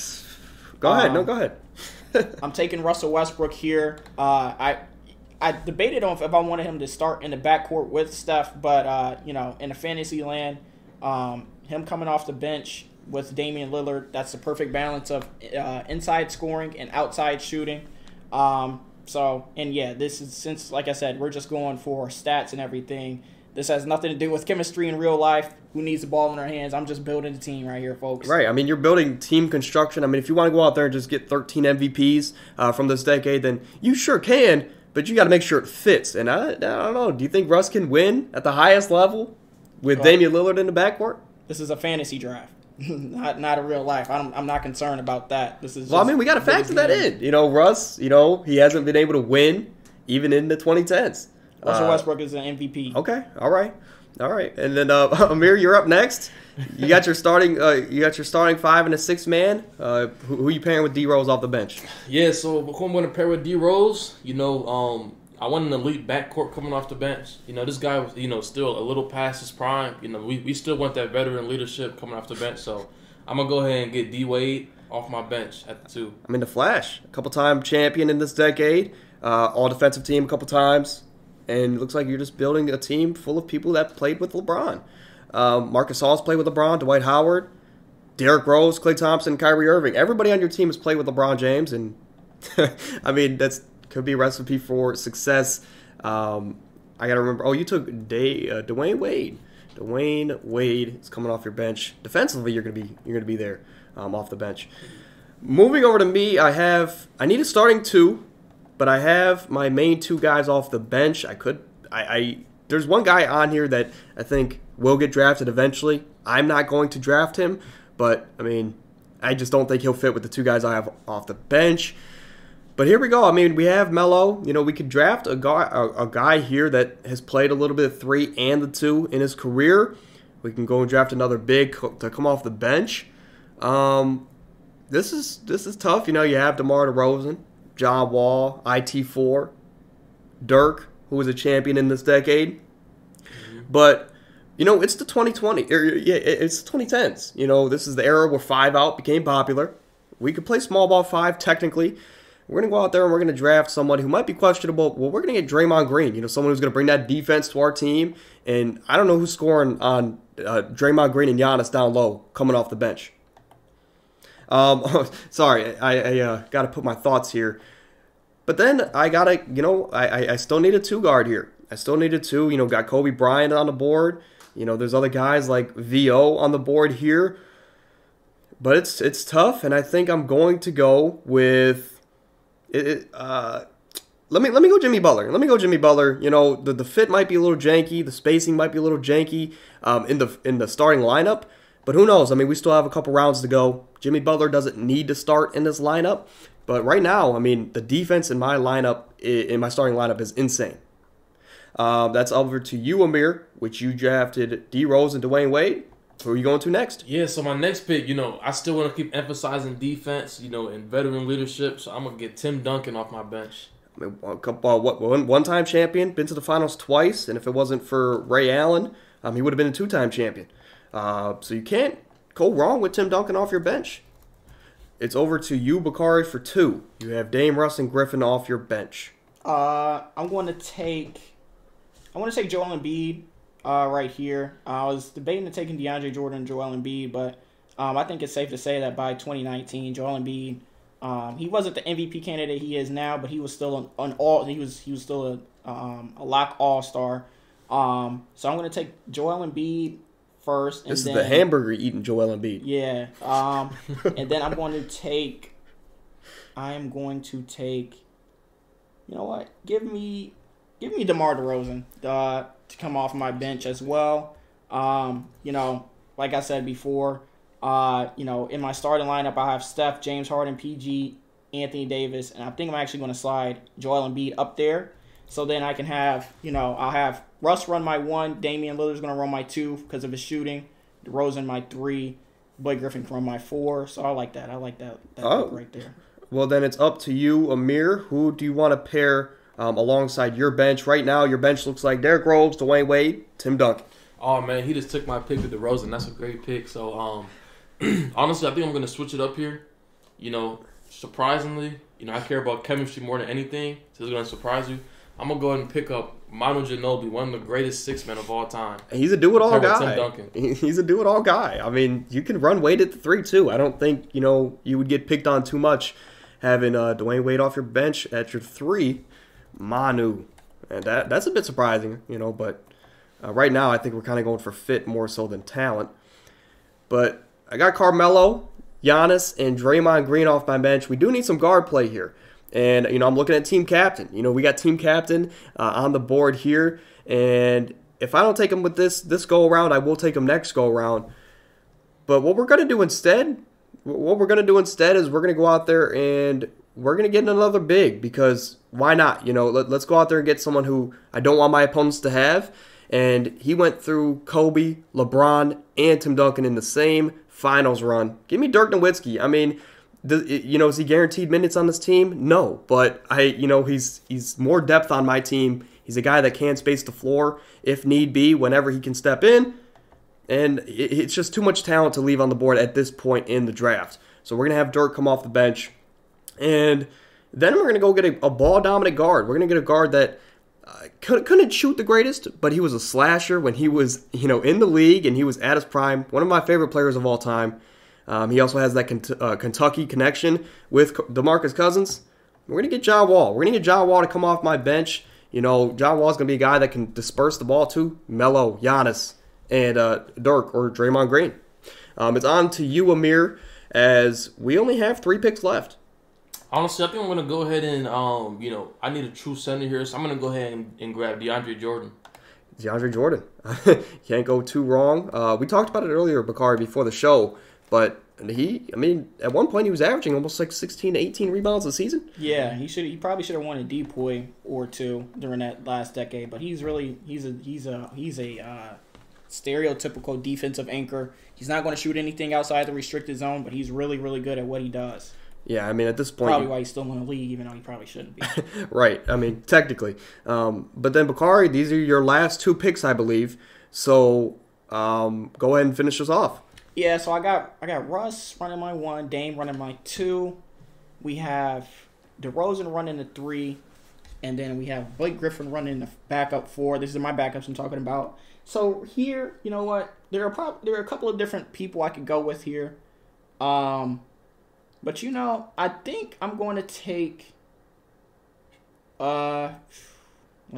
Go ahead. No, go ahead. I'm taking Russell Westbrook here. I debated on if I wanted him to start in the backcourt with Steph, but in the fantasy land, him coming off the bench with Damian Lillard, that's the perfect balance of inside scoring and outside shooting. This is, since, like I said, we're just going for stats and everything. This has nothing to do with chemistry in real life. Who needs the ball in their hands? I'm just building a team right here, folks. Right. I mean, you're building team construction. I mean, if you want to go out there and just get 13 MVPs from this decade, then you sure can, but you got to make sure it fits. And I don't know. Do you think Russ can win at the highest level with Damian Lillard in the backcourt? This is a fantasy draft. not a real life. I'm not concerned about that. This is. Well, I mean, we got to factor that in. Russ. He hasn't been able to win even in the 2010s. Russell Westbrook is an MVP. Okay, all right, and then Amir, you're up next. You got your starting five and a sixth man. Who you pairing with D Rose off the bench? Yeah, so who I'm going to pair with D Rose. I want an elite backcourt coming off the bench. This guy was still a little past his prime. We still want that veteran leadership coming off the bench. So I'm gonna go ahead and get D Wade off my bench at the 2. I mean, the Flash, a couple-time champion in this decade, all defensive team a couple times. And it looks like you're just building a team full of people that played with LeBron. Marcus Gasol's played with LeBron, Dwight Howard, Derrick Rose, Klay Thompson, Kyrie Irving. Everybody on your team has played with LeBron James. And, I mean, that's could be a recipe for success. I got to remember. Oh, you took Dwayne Wade. Dwayne Wade is coming off your bench. Defensively, you're gonna be there off the bench. Moving over to me, I need a starting 2. But I have my main 2 guys off the bench. There's one guy on here that I think will get drafted eventually. I'm not going to draft him, but I mean, I just don't think he'll fit with the 2 guys I have off the bench. But here we go. I mean, we have Melo. We could draft a guy here that has played a little bit of 3 and the 2 in his career. We can go and draft another big to come off the bench. This is tough. You have DeMar DeRozan, John Wall, IT4, Dirk, who was a champion in this decade. Mm-hmm. But, it's the 2020. It's the 2010s. This is the era where 5-out became popular. We could play small ball 5 technically. We're going to go out there and we're going to draft someone who might be questionable. Well, we're going to get Draymond Green, someone who's going to bring that defense to our team. And I don't know who's scoring on Draymond Green and Giannis down low coming off the bench. Sorry, I got to put my thoughts here. But then I got to, I still need a 2 guard here. I still need a 2. Got Kobe Bryant on the board. There's other guys like VO on the board here. But it's tough, and I think I'm going to go with let me go Jimmy Butler. The fit might be a little janky, the spacing might be a little janky in the starting lineup. But who knows? I mean, we still have a couple rounds to go. Jimmy Butler doesn't need to start in this lineup. But right now, I mean, the defense in my starting lineup is insane. That's over to you, Amir, which you drafted D Rose and Dwayne Wade. Who are you going to next? Yeah, so my next pick, I still want to keep emphasizing defense, and veteran leadership. So I'm going to get Tim Duncan off my bench. I mean, one-time champion, been to the finals twice, and if it wasn't for Ray Allen, he would have been a 2-time champion. So you can't go wrong with Tim Duncan off your bench. It's over to you, Bakari, for 2. You have Dame, Russ, and Griffin off your bench. I'm going to take Joel Embiid right here. I was debating taking DeAndre Jordan and Joel Embiid, but I think it's safe to say that by 2019, Joel Embiid, he wasn't the MVP candidate he is now, but he was still he was still a lock all-star. So I'm going to take Joel Embiid first. And this is the hamburger eating Joel Embiid. Yeah. And then I'm going to take. You know what? Give me DeMar DeRozan to come off my bench as well. Like I said before, in my starting lineup, I have Steph, James Harden, PG, Anthony Davis, and I think I'm actually going to slide Joel Embiid up there. So then I can have, I'll have Russ run my 1, Damian Lillard's going to run my 2 because of his shooting, DeRozan my 3, Blake Griffin can run my 4. So I like that. Pick right there. Well, then it's up to you, Amir. Who do you want to pair alongside your bench? Right now, your bench looks like Derrick Rose, Dwayne Wade, Tim Duncan. Oh, man, he just took my pick with DeRozan. That's a great pick. So, honestly, I think I'm going to switch it up here. Surprisingly, I care about chemistry more than anything. So it's going to surprise you. I'm gonna go ahead and pick up Manu Ginobili, one of the greatest six men of all time. He's a do-it-all Compared with guy. Tim Duncan. He's a do-it-all guy. I mean, you can run Wade at the 3 too. I don't think you would get picked on too much having Dwayne Wade off your bench at your 3. Manu, and that's a bit surprising, But right now, I think we're kind of going for fit more so than talent. But I got Carmelo, Giannis, and Draymond Green off my bench. We do need some guard play here. And, I'm looking at team captain. We got team captain on the board here. And if I don't take him with this go-around, I will take him next go-around. But what we're going to do instead is we're going to go out there and we're going to get another big. Because why not? Let's go out there and get someone who I don't want my opponents to have. And he went through Kobe, LeBron, and Tim Duncan in the same finals run. Give me Dirk Nowitzki. I mean, is he guaranteed minutes on this team? No, but he's more depth on my team. He's a guy that can space the floor if need be, whenever he can step in. And it's just too much talent to leave on the board at this point in the draft. So we're going to have Dirk come off the bench. And then we're going to go get a ball-dominant guard. We're going to get a guard that couldn't shoot the greatest, but he was a slasher when he was, in the league and he was at his prime. One of my favorite players of all time. He also has that Kentucky connection with DeMarcus Cousins. We're going to get John Wall. We're going to get John Wall to come off my bench. John Wall's going to be a guy that can disperse the ball to Melo, Giannis, and Dirk or Draymond Green. It's on to you, Amir, as we only have 3 picks left. Honestly, I think I'm going to go ahead and, I need a true center here, so I'm going to go ahead and grab DeAndre Jordan. DeAndre Jordan. Can't go too wrong. We talked about it earlier, Bakari, before the show, but at one point he was averaging almost like 16 to 18 rebounds a season. Yeah, he probably should have won a DPOY or 2 during that last decade, but he's a stereotypical defensive anchor. He's not going to shoot anything outside the restricted zone, but he's really, really good at what he does. Yeah, at this point... Probably why he's still in the league, even though he probably shouldn't be. Right, technically. But then, Bakari, these are your last 2 picks, I believe. So, go ahead and finish us off. Yeah, so I got Russ running my 1, Dame running my 2. We have DeRozan running the 3. And then we have Blake Griffin running the backup 4. This is my backups I'm talking about. So here, you know what? There are a couple of different people I could go with here. But I think I'm going to take. Let's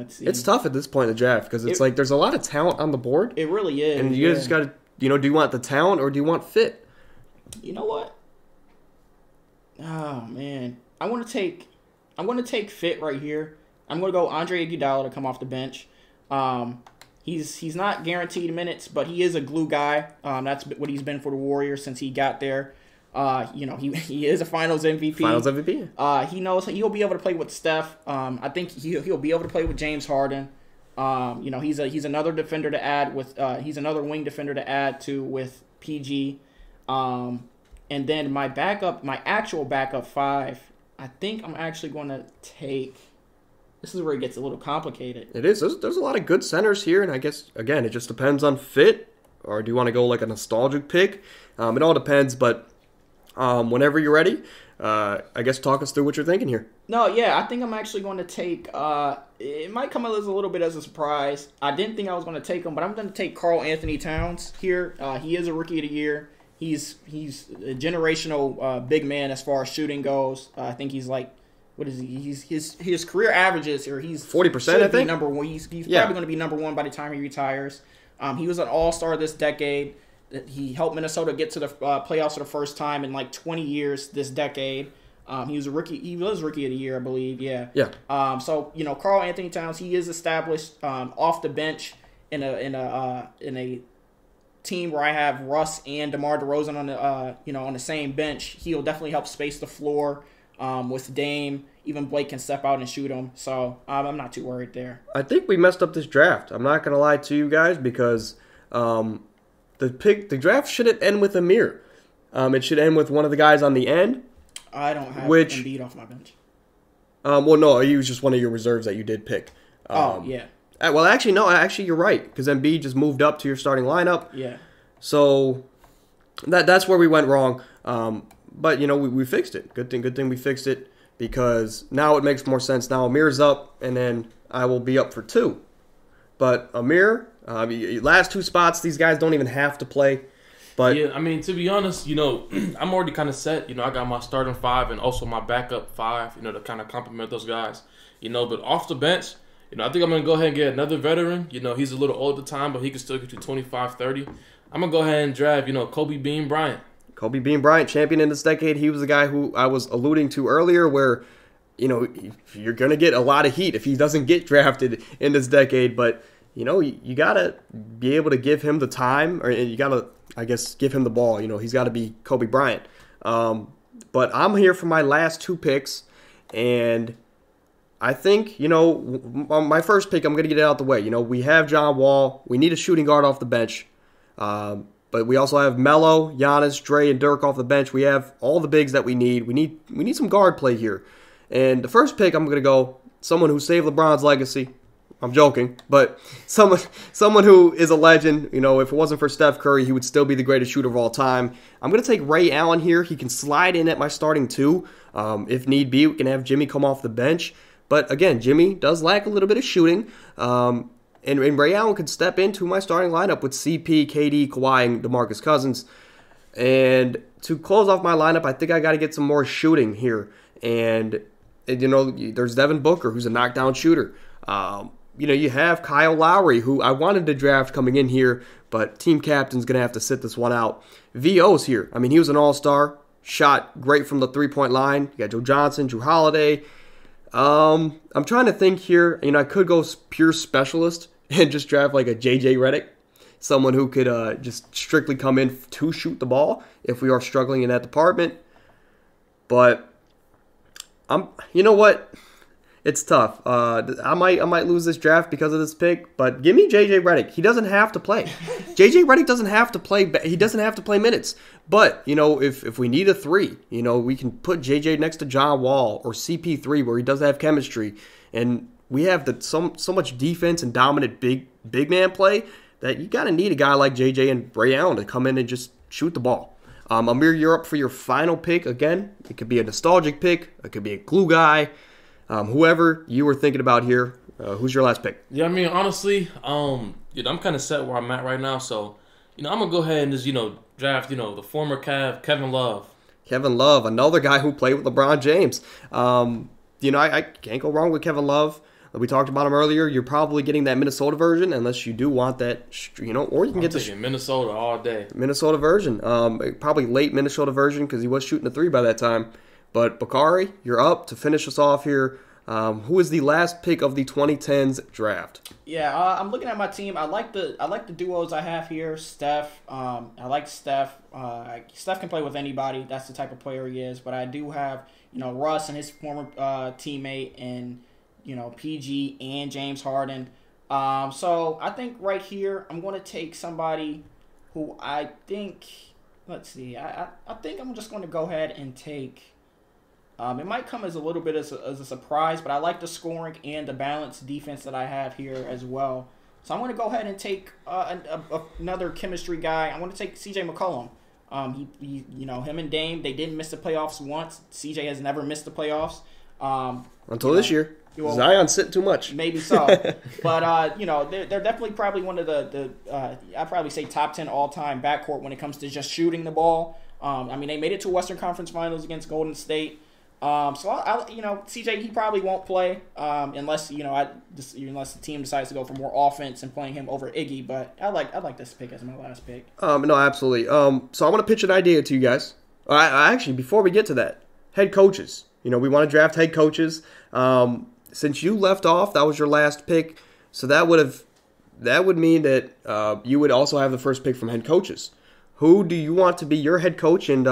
see. It's tough at this point in the draft because it's like there's a lot of talent on the board. It really is, and you just got to, do you want the talent or do you want fit? You know what? Oh man, I'm going to take fit right here. I'm going to go Andre Iguodala to come off the bench. He's not guaranteed minutes, but he is a glue guy. That's what he's been for the Warriors since he got there. He is a Finals MVP. Finals MVP. He knows he'll be able to play with Steph. I think he'll be able to play with James Harden. He's another defender to add with. He's another wing defender to add to with PG. And then my actual backup 5. I think I'm actually going to take. This is where it gets a little complicated. It is. There's a lot of good centers here, and I guess again it just depends on fit. Or do you want to go like a nostalgic pick? It all depends, but. Whenever you're ready, I guess talk us through what you're thinking here. No, yeah, I think I'm actually going to take, it might come as a little bit as a surprise. I didn't think I was going to take him, but I'm going to take Karl Anthony Towns here. He is a Rookie of the Year. He's a generational big man as far as shooting goes. I think he's like, what is he? His career averages, or he's 40%, I think. Number 1. He's probably going to be number 1 by the time he retires. He was an All-Star this decade. He helped Minnesota get to the playoffs for the first time in like 20 years this decade. He was Rookie of the Year, I believe. Yeah. So Karl Anthony Towns, he is established off the bench in a team where I have Russ and DeMar DeRozan on the same bench. He'll definitely help space the floor with Dame. Even Blake can step out and shoot him. So I'm not too worried there. I think we messed up this draft. I'm not gonna lie to you guys because. The draft shouldn't end with Amir. It should end with one of the guys on the end. I don't have Embiid off my bench. Well, no, he was just one of your reserves that you did pick. Yeah. Well, actually, no. Actually, you're right because Embiid just moved up to your starting lineup. Yeah. So that's where we went wrong. But we fixed it. Good thing we fixed it. because now it makes more sense. Now Amir's up, and then I will be up for 2. But Amir, last 2 spots, these guys don't even have to play. But yeah, I mean, to be honest, I'm already kind of set. I got my starting 5 and also my backup 5, to kind of complement those guys. But off the bench, I think I'm going to go ahead and get another veteran. He's a little old at the time, but he can still get to 25, 30. I'm going to go ahead and draft, Kobe Bean Bryant. Kobe Bean Bryant, champion in this decade. He was the guy who I was alluding to earlier where, you're going to get a lot of heat if he doesn't get drafted in this decade. But, you got to be able to give him the time, or you got to, I guess, give him the ball. He's got to be Kobe Bryant. But I'm here for my last 2 picks, and I think, my first pick, I'm going to get it out the way. We have John Wall. We need a shooting guard off the bench. But we also have Melo, Giannis, Dre, and Dirk off the bench. We have all the bigs that we need. We need some guard play here. And the first pick, I'm going to go someone who saved LeBron's legacy. I'm joking, but someone who is a legend. If it wasn't for Steph Curry, he would still be the greatest shooter of all time. I'm going to take Ray Allen here. He can slide in at my starting 2. If need be, we can have Jimmy come off the bench. But again, Jimmy does lack a little bit of shooting. And Ray Allen could step into my starting lineup with CP, KD, Kawhi, and DeMarcus Cousins. And to close off my lineup, I think I got to get some more shooting here. And there's Devin Booker, who's a knockdown shooter. You have Kyle Lowry, who I wanted to draft coming in here, but team captain's going to have to sit this one out. VO's here. I mean, he was an all-star, shot great from the three-point line. You got Joe Johnson, Drew Holiday. I'm trying to think here. I could go pure specialist and just draft like a JJ Redick, someone who could just strictly come in to shoot the ball if we are struggling in that department. But you know what? It's tough. I might lose this draft because of this pick, but give me JJ Redick. He doesn't have to play. JJ Redick doesn't have to play. He doesn't have to play minutes. But if we need a 3, we can put JJ next to John Wall or CP3 where he does have chemistry, and we have so much defense and dominant big man play that you gotta need a guy like JJ and Ray Allen to come in and just shoot the ball. Amir, you're up for your final pick again. It could be a nostalgic pick. It could be a glue guy. Whoever you were thinking about here, who's your last pick? Yeah, I mean, honestly, I'm kind of set where I'm at right now. So, I'm going to go ahead and just, draft, the former Cav, Kevin Love. Kevin Love, another guy who played with LeBron James. I can't go wrong with Kevin Love. We talked about him earlier. You're probably getting that Minnesota version unless you do want that, or you can get the Minnesota all day. Minnesota version. Probably late Minnesota version because he was shooting a 3 by that time. But Bakari, you're up to finish us off here. Who is the last pick of the 2010's draft? Yeah, I'm looking at my team. I like the duos I have here. Steph. I like Steph. Steph can play with anybody. That's the type of player he is. But I do have Russ and his former teammate, and PG and James Harden. So I think right here I'm going to take somebody who I think. Let's see. I think I'm just going to go ahead and take. It might come as a little bit as a surprise, but I like the scoring and the balanced defense that I have here as well. So I'm going to go ahead and take another chemistry guy. I'm going to take C.J. McCollum. Him and Dame, they didn't miss the playoffs once. C.J. has never missed the playoffs. Until this year. Well, Zion's sitting too much. Maybe so. But, they're definitely probably one of the I'd probably say top 10 all-time backcourt when it comes to just shooting the ball. They made it to Western Conference Finals against Golden State. CJ, he probably won't play unless unless the team decides to go for more offense and playing him over Iggy. But I like this pick as my last pick. No, absolutely. So I want to pitch an idea to you guys. Actually, before we get to that, head coaches. We want to draft head coaches. Since you left off, that was your last pick. So that would mean that you would also have the first pick from head coaches. Who do you want to be your head coach and?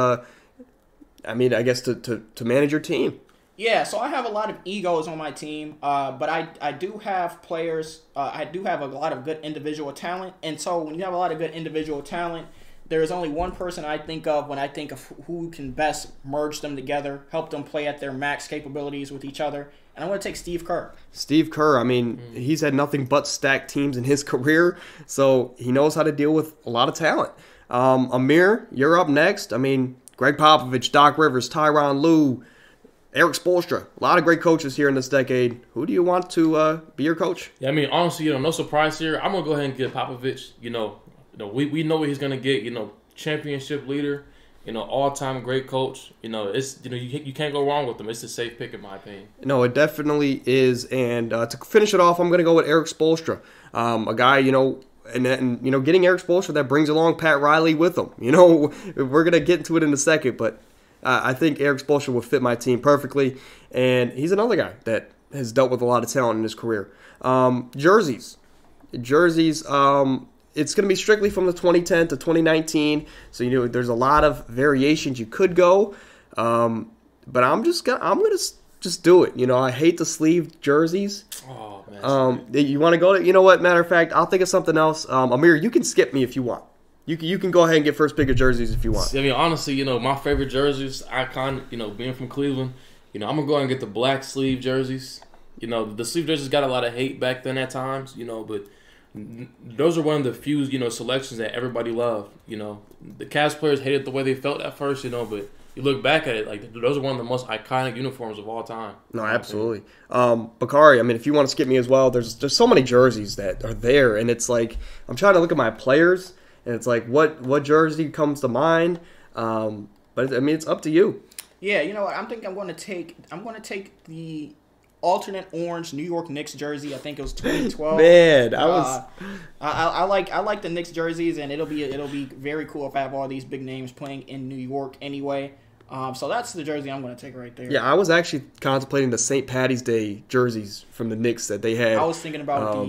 I guess to manage your team. Yeah, so I have a lot of egos on my team, but I do have players. I do have a lot of good individual talent, and so when you have a lot of good individual talent, there is only one person I think of when I think of who can best merge them together, help them play at their max capabilities with each other, and I want to take Steve Kerr. Steve Kerr, he's had nothing but stacked teams in his career, so he knows how to deal with a lot of talent. Amir, you're up next. Greg Popovich, Doc Rivers, Tyronn Lue, Eric Spoelstra. A lot of great coaches here in this decade. Who do you want to be your coach? Yeah, I mean, honestly, no surprise here. I'm gonna go ahead and get Popovich. We know what he's gonna get. Championship leader. All-time great coach. It's you can't go wrong with him. It's a safe pick in my opinion. No, it definitely is. And to finish it off, I'm going to go with Eric Spoelstra, a guy and getting Eric Spoelstra that brings along Pat Riley with him. We're going to get into it in a second, but I think Eric Spoelstra will fit my team perfectly. And he's another guy that has dealt with a lot of talent in his career. Jerseys. It's going to be strictly from the 2010 to 2019, so there's a lot of variations you could go, but I'm gonna just do it. I hate the sleeve jerseys. Oh man! You want to go to? You know what? Matter of fact, I'll think of something else. Amir, you can skip me if you want. You can go ahead and get first pick of jerseys if you want. I mean, honestly, my favorite jerseys, being from Cleveland, I'm gonna go ahead and get the black sleeve jerseys. The sleeve jerseys got a lot of hate back then at times, but those are one of the few, selections that everybody loved. The Cavs players hated the way they felt at first, but you look back at it, like those are one of the most iconic uniforms of all time. No, absolutely. Bakari, I mean, if you want to skip me as well, there's so many jerseys that are there, and it's like I'm trying to look at my players, and it's like what jersey comes to mind. But I mean, it's up to you. Yeah, you know what? I'm going to take the alternate orange New York Knicks jersey. I think it was 2012. Man, I like the Knicks jerseys, and it'll be very cool if I have all these big names playing in New York anyway. So that's the jersey I'm going to take right there. Yeah, I was actually contemplating the St. Patty's Day jerseys from the Knicks that they had. I was thinking about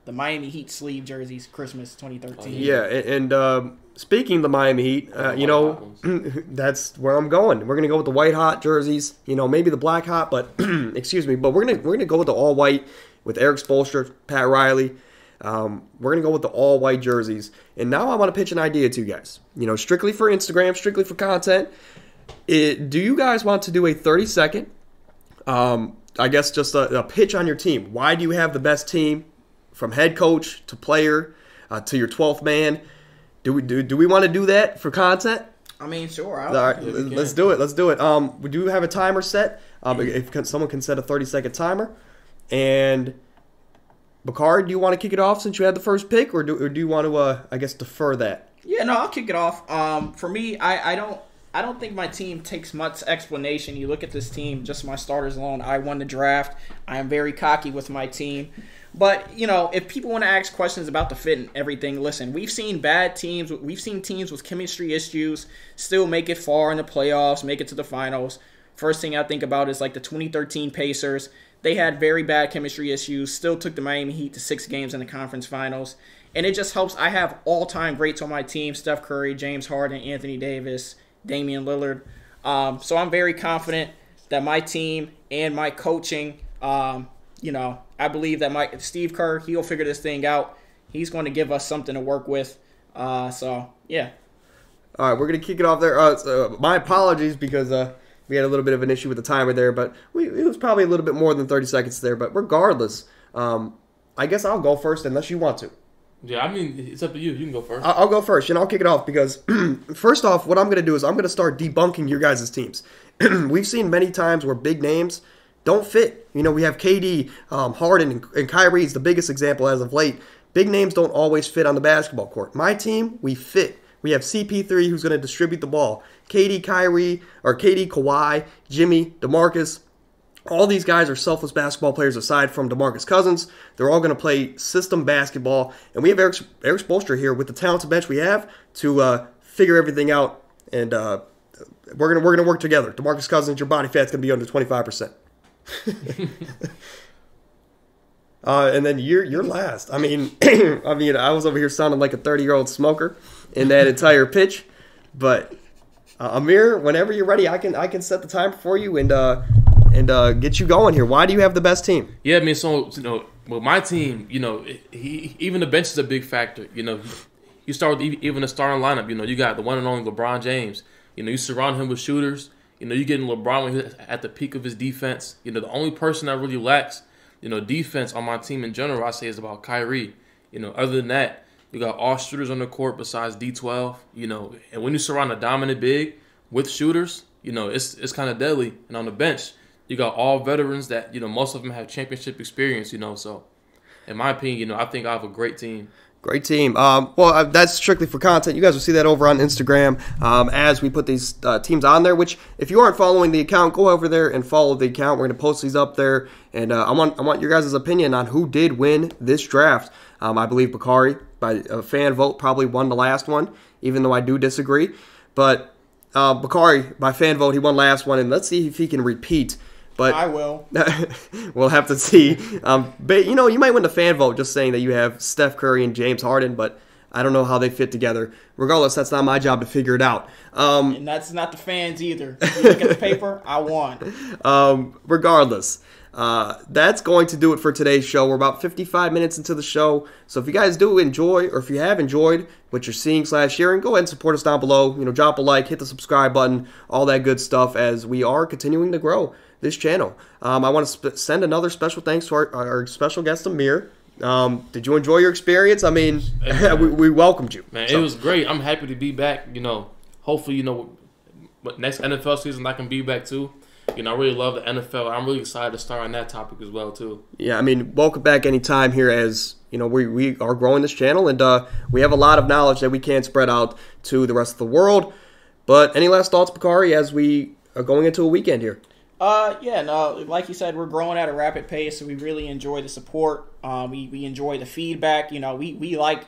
the Miami Heat sleeve jerseys, Christmas 2013. Yeah, and speaking of the Miami Heat, that's where I'm going. We're gonna go with the white hot jerseys. Maybe the black hot, but excuse me. But we're gonna go with the all white with Eric Spoelstra, Pat Riley. We're gonna go with the all white jerseys. And now I want to pitch an idea to you guys. Strictly for Instagram, strictly for content. Do you guys want to do a 30-second? I guess just a pitch on your team. Why do you have the best team? From head coach to player to your 12th man. Do we want to do that for content? I mean, sure. All right, let's do it. We do have a timer set. If someone can set a 30-second timer. And Bakari, do you want to kick it off since you had the first pick, or do you want to, defer that? Yeah, no, I'll kick it off. For me, I don't think my team takes much explanation. You look at this team, just my starters alone. I won the draft. I am very cocky with my team. But, if people want to ask questions about the fit and everything, listen, we've seen bad teams. We've seen teams with chemistry issues still make it far in the playoffs, make it to the finals. First thing I think about is like the 2013 Pacers. They had very bad chemistry issues, still took the Miami Heat to 6 games in the conference finals. And it just helps. I have all-time greats on my team: Steph Curry, James Harden, Anthony Davis, Damian Lillard. So I'm very confident that my team and my coaching, I believe that Steve Kerr, he'll figure this thing out. He's going to give us something to work with. So, yeah. All right, we're going to kick it off there. My apologies because we had a little bit of an issue with the timer there, but it was probably a little bit more than 30 seconds there. But regardless, I guys I'll go first unless you want to. Yeah, I mean, it's up to you. You can go first. I'll go first, and I'll kick it off because, first off, what I'm going to do is I'm going to start debunking your guys' teams. We've seen many times where big names don't fit. We have KD, Harden, and Kyrie is the biggest example as of late. Big names don't always fit on the basketball court. My team, we fit. We have CP3 who's going to distribute the ball. KD, Kawhi, Jimmy, DeMarcus. All these guys are selfless basketball players aside from DeMarcus Cousins. They're all going to play system basketball. And we have Eric Spoelstra here with the talented bench we have to figure everything out. And we're going to work together. DeMarcus Cousins, your body fat's going to be under 25%. And then you're last. I mean, I was over here sounding like a 30-year-old smoker in that entire pitch. But Amir, whenever you're ready, I can set the timer for you and get you going here. Why do you have the best team? Yeah, I mean, so with my team, even the bench is a big factor. You start with even the starting lineup. You got the one and only LeBron James. You surround him with shooters. You getting LeBron when he's at the peak of his defense. The only person that really lacks, defense on my team in general, I say, is about Kyrie. Other than that, you got all shooters on the court besides D12. And when you surround a dominant big with shooters, it's kind of deadly. And on the bench, you got all veterans that, most of them have championship experience, So, in my opinion, I think I have a great team. Great team. Well, that's strictly for content. You guys will see that over on Instagram as we put these teams on there, which if you aren't following the account, go over there and follow the account. We're going to post these up there. And I want your guys' opinion on who did win this draft. I believe Bakari, by a fan vote, probably won the last one, even though I do disagree. But Bakari, by fan vote, he won last one. And let's see if he can repeat. But I will. We'll have to see. But you might win the fan vote just saying that you have Steph Curry and James Harden, but I don't know how they fit together. Regardless, that's not my job to figure it out. And that's not the fans either. If you look at the paper, I won. Regardless, that's going to do it for today's show. We're about 55 minutes into the show. So if you guys do enjoy, or if you have enjoyed what you're seeing / hearing, go ahead and support us down below. Drop a like, hit the subscribe button, all that good stuff as we are continuing to grow this channel. I want to send another special thanks to our special guest, Amir. Did you enjoy your experience? I mean, hey, we welcomed you. Man, it was great. I'm happy to be back. Hopefully, next NFL season I can be back too. I really love the NFL. I'm really excited to start on that topic as well too. Yeah, I mean, welcome back anytime here as, we are growing this channel and we have a lot of knowledge that we can spread out to the rest of the world. But any last thoughts, Bakari, as we are going into a weekend here? Like you said, we're growing at a rapid pace, so we really enjoy the support. We enjoy the feedback. We like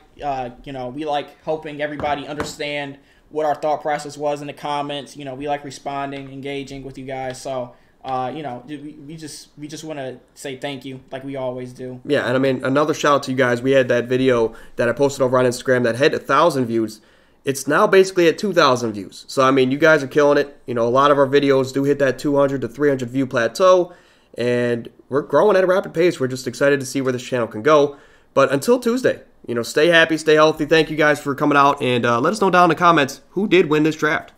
helping everybody understand what our thought process was in the comments. We like responding, engaging with you guys. So, we just want to say thank you, like we always do. Yeah, and I mean, another shout out to you guys. We had that video that I posted over on Instagram that had 1,000 views. It's now basically at 2,000 views. So, I mean, you guys are killing it. A lot of our videos do hit that 200 to 300 view plateau. And we're growing at a rapid pace. We're just excited to see where this channel can go. But until Tuesday, stay happy, stay healthy. Thank you guys for coming out. And let us know down in the comments who did win this draft.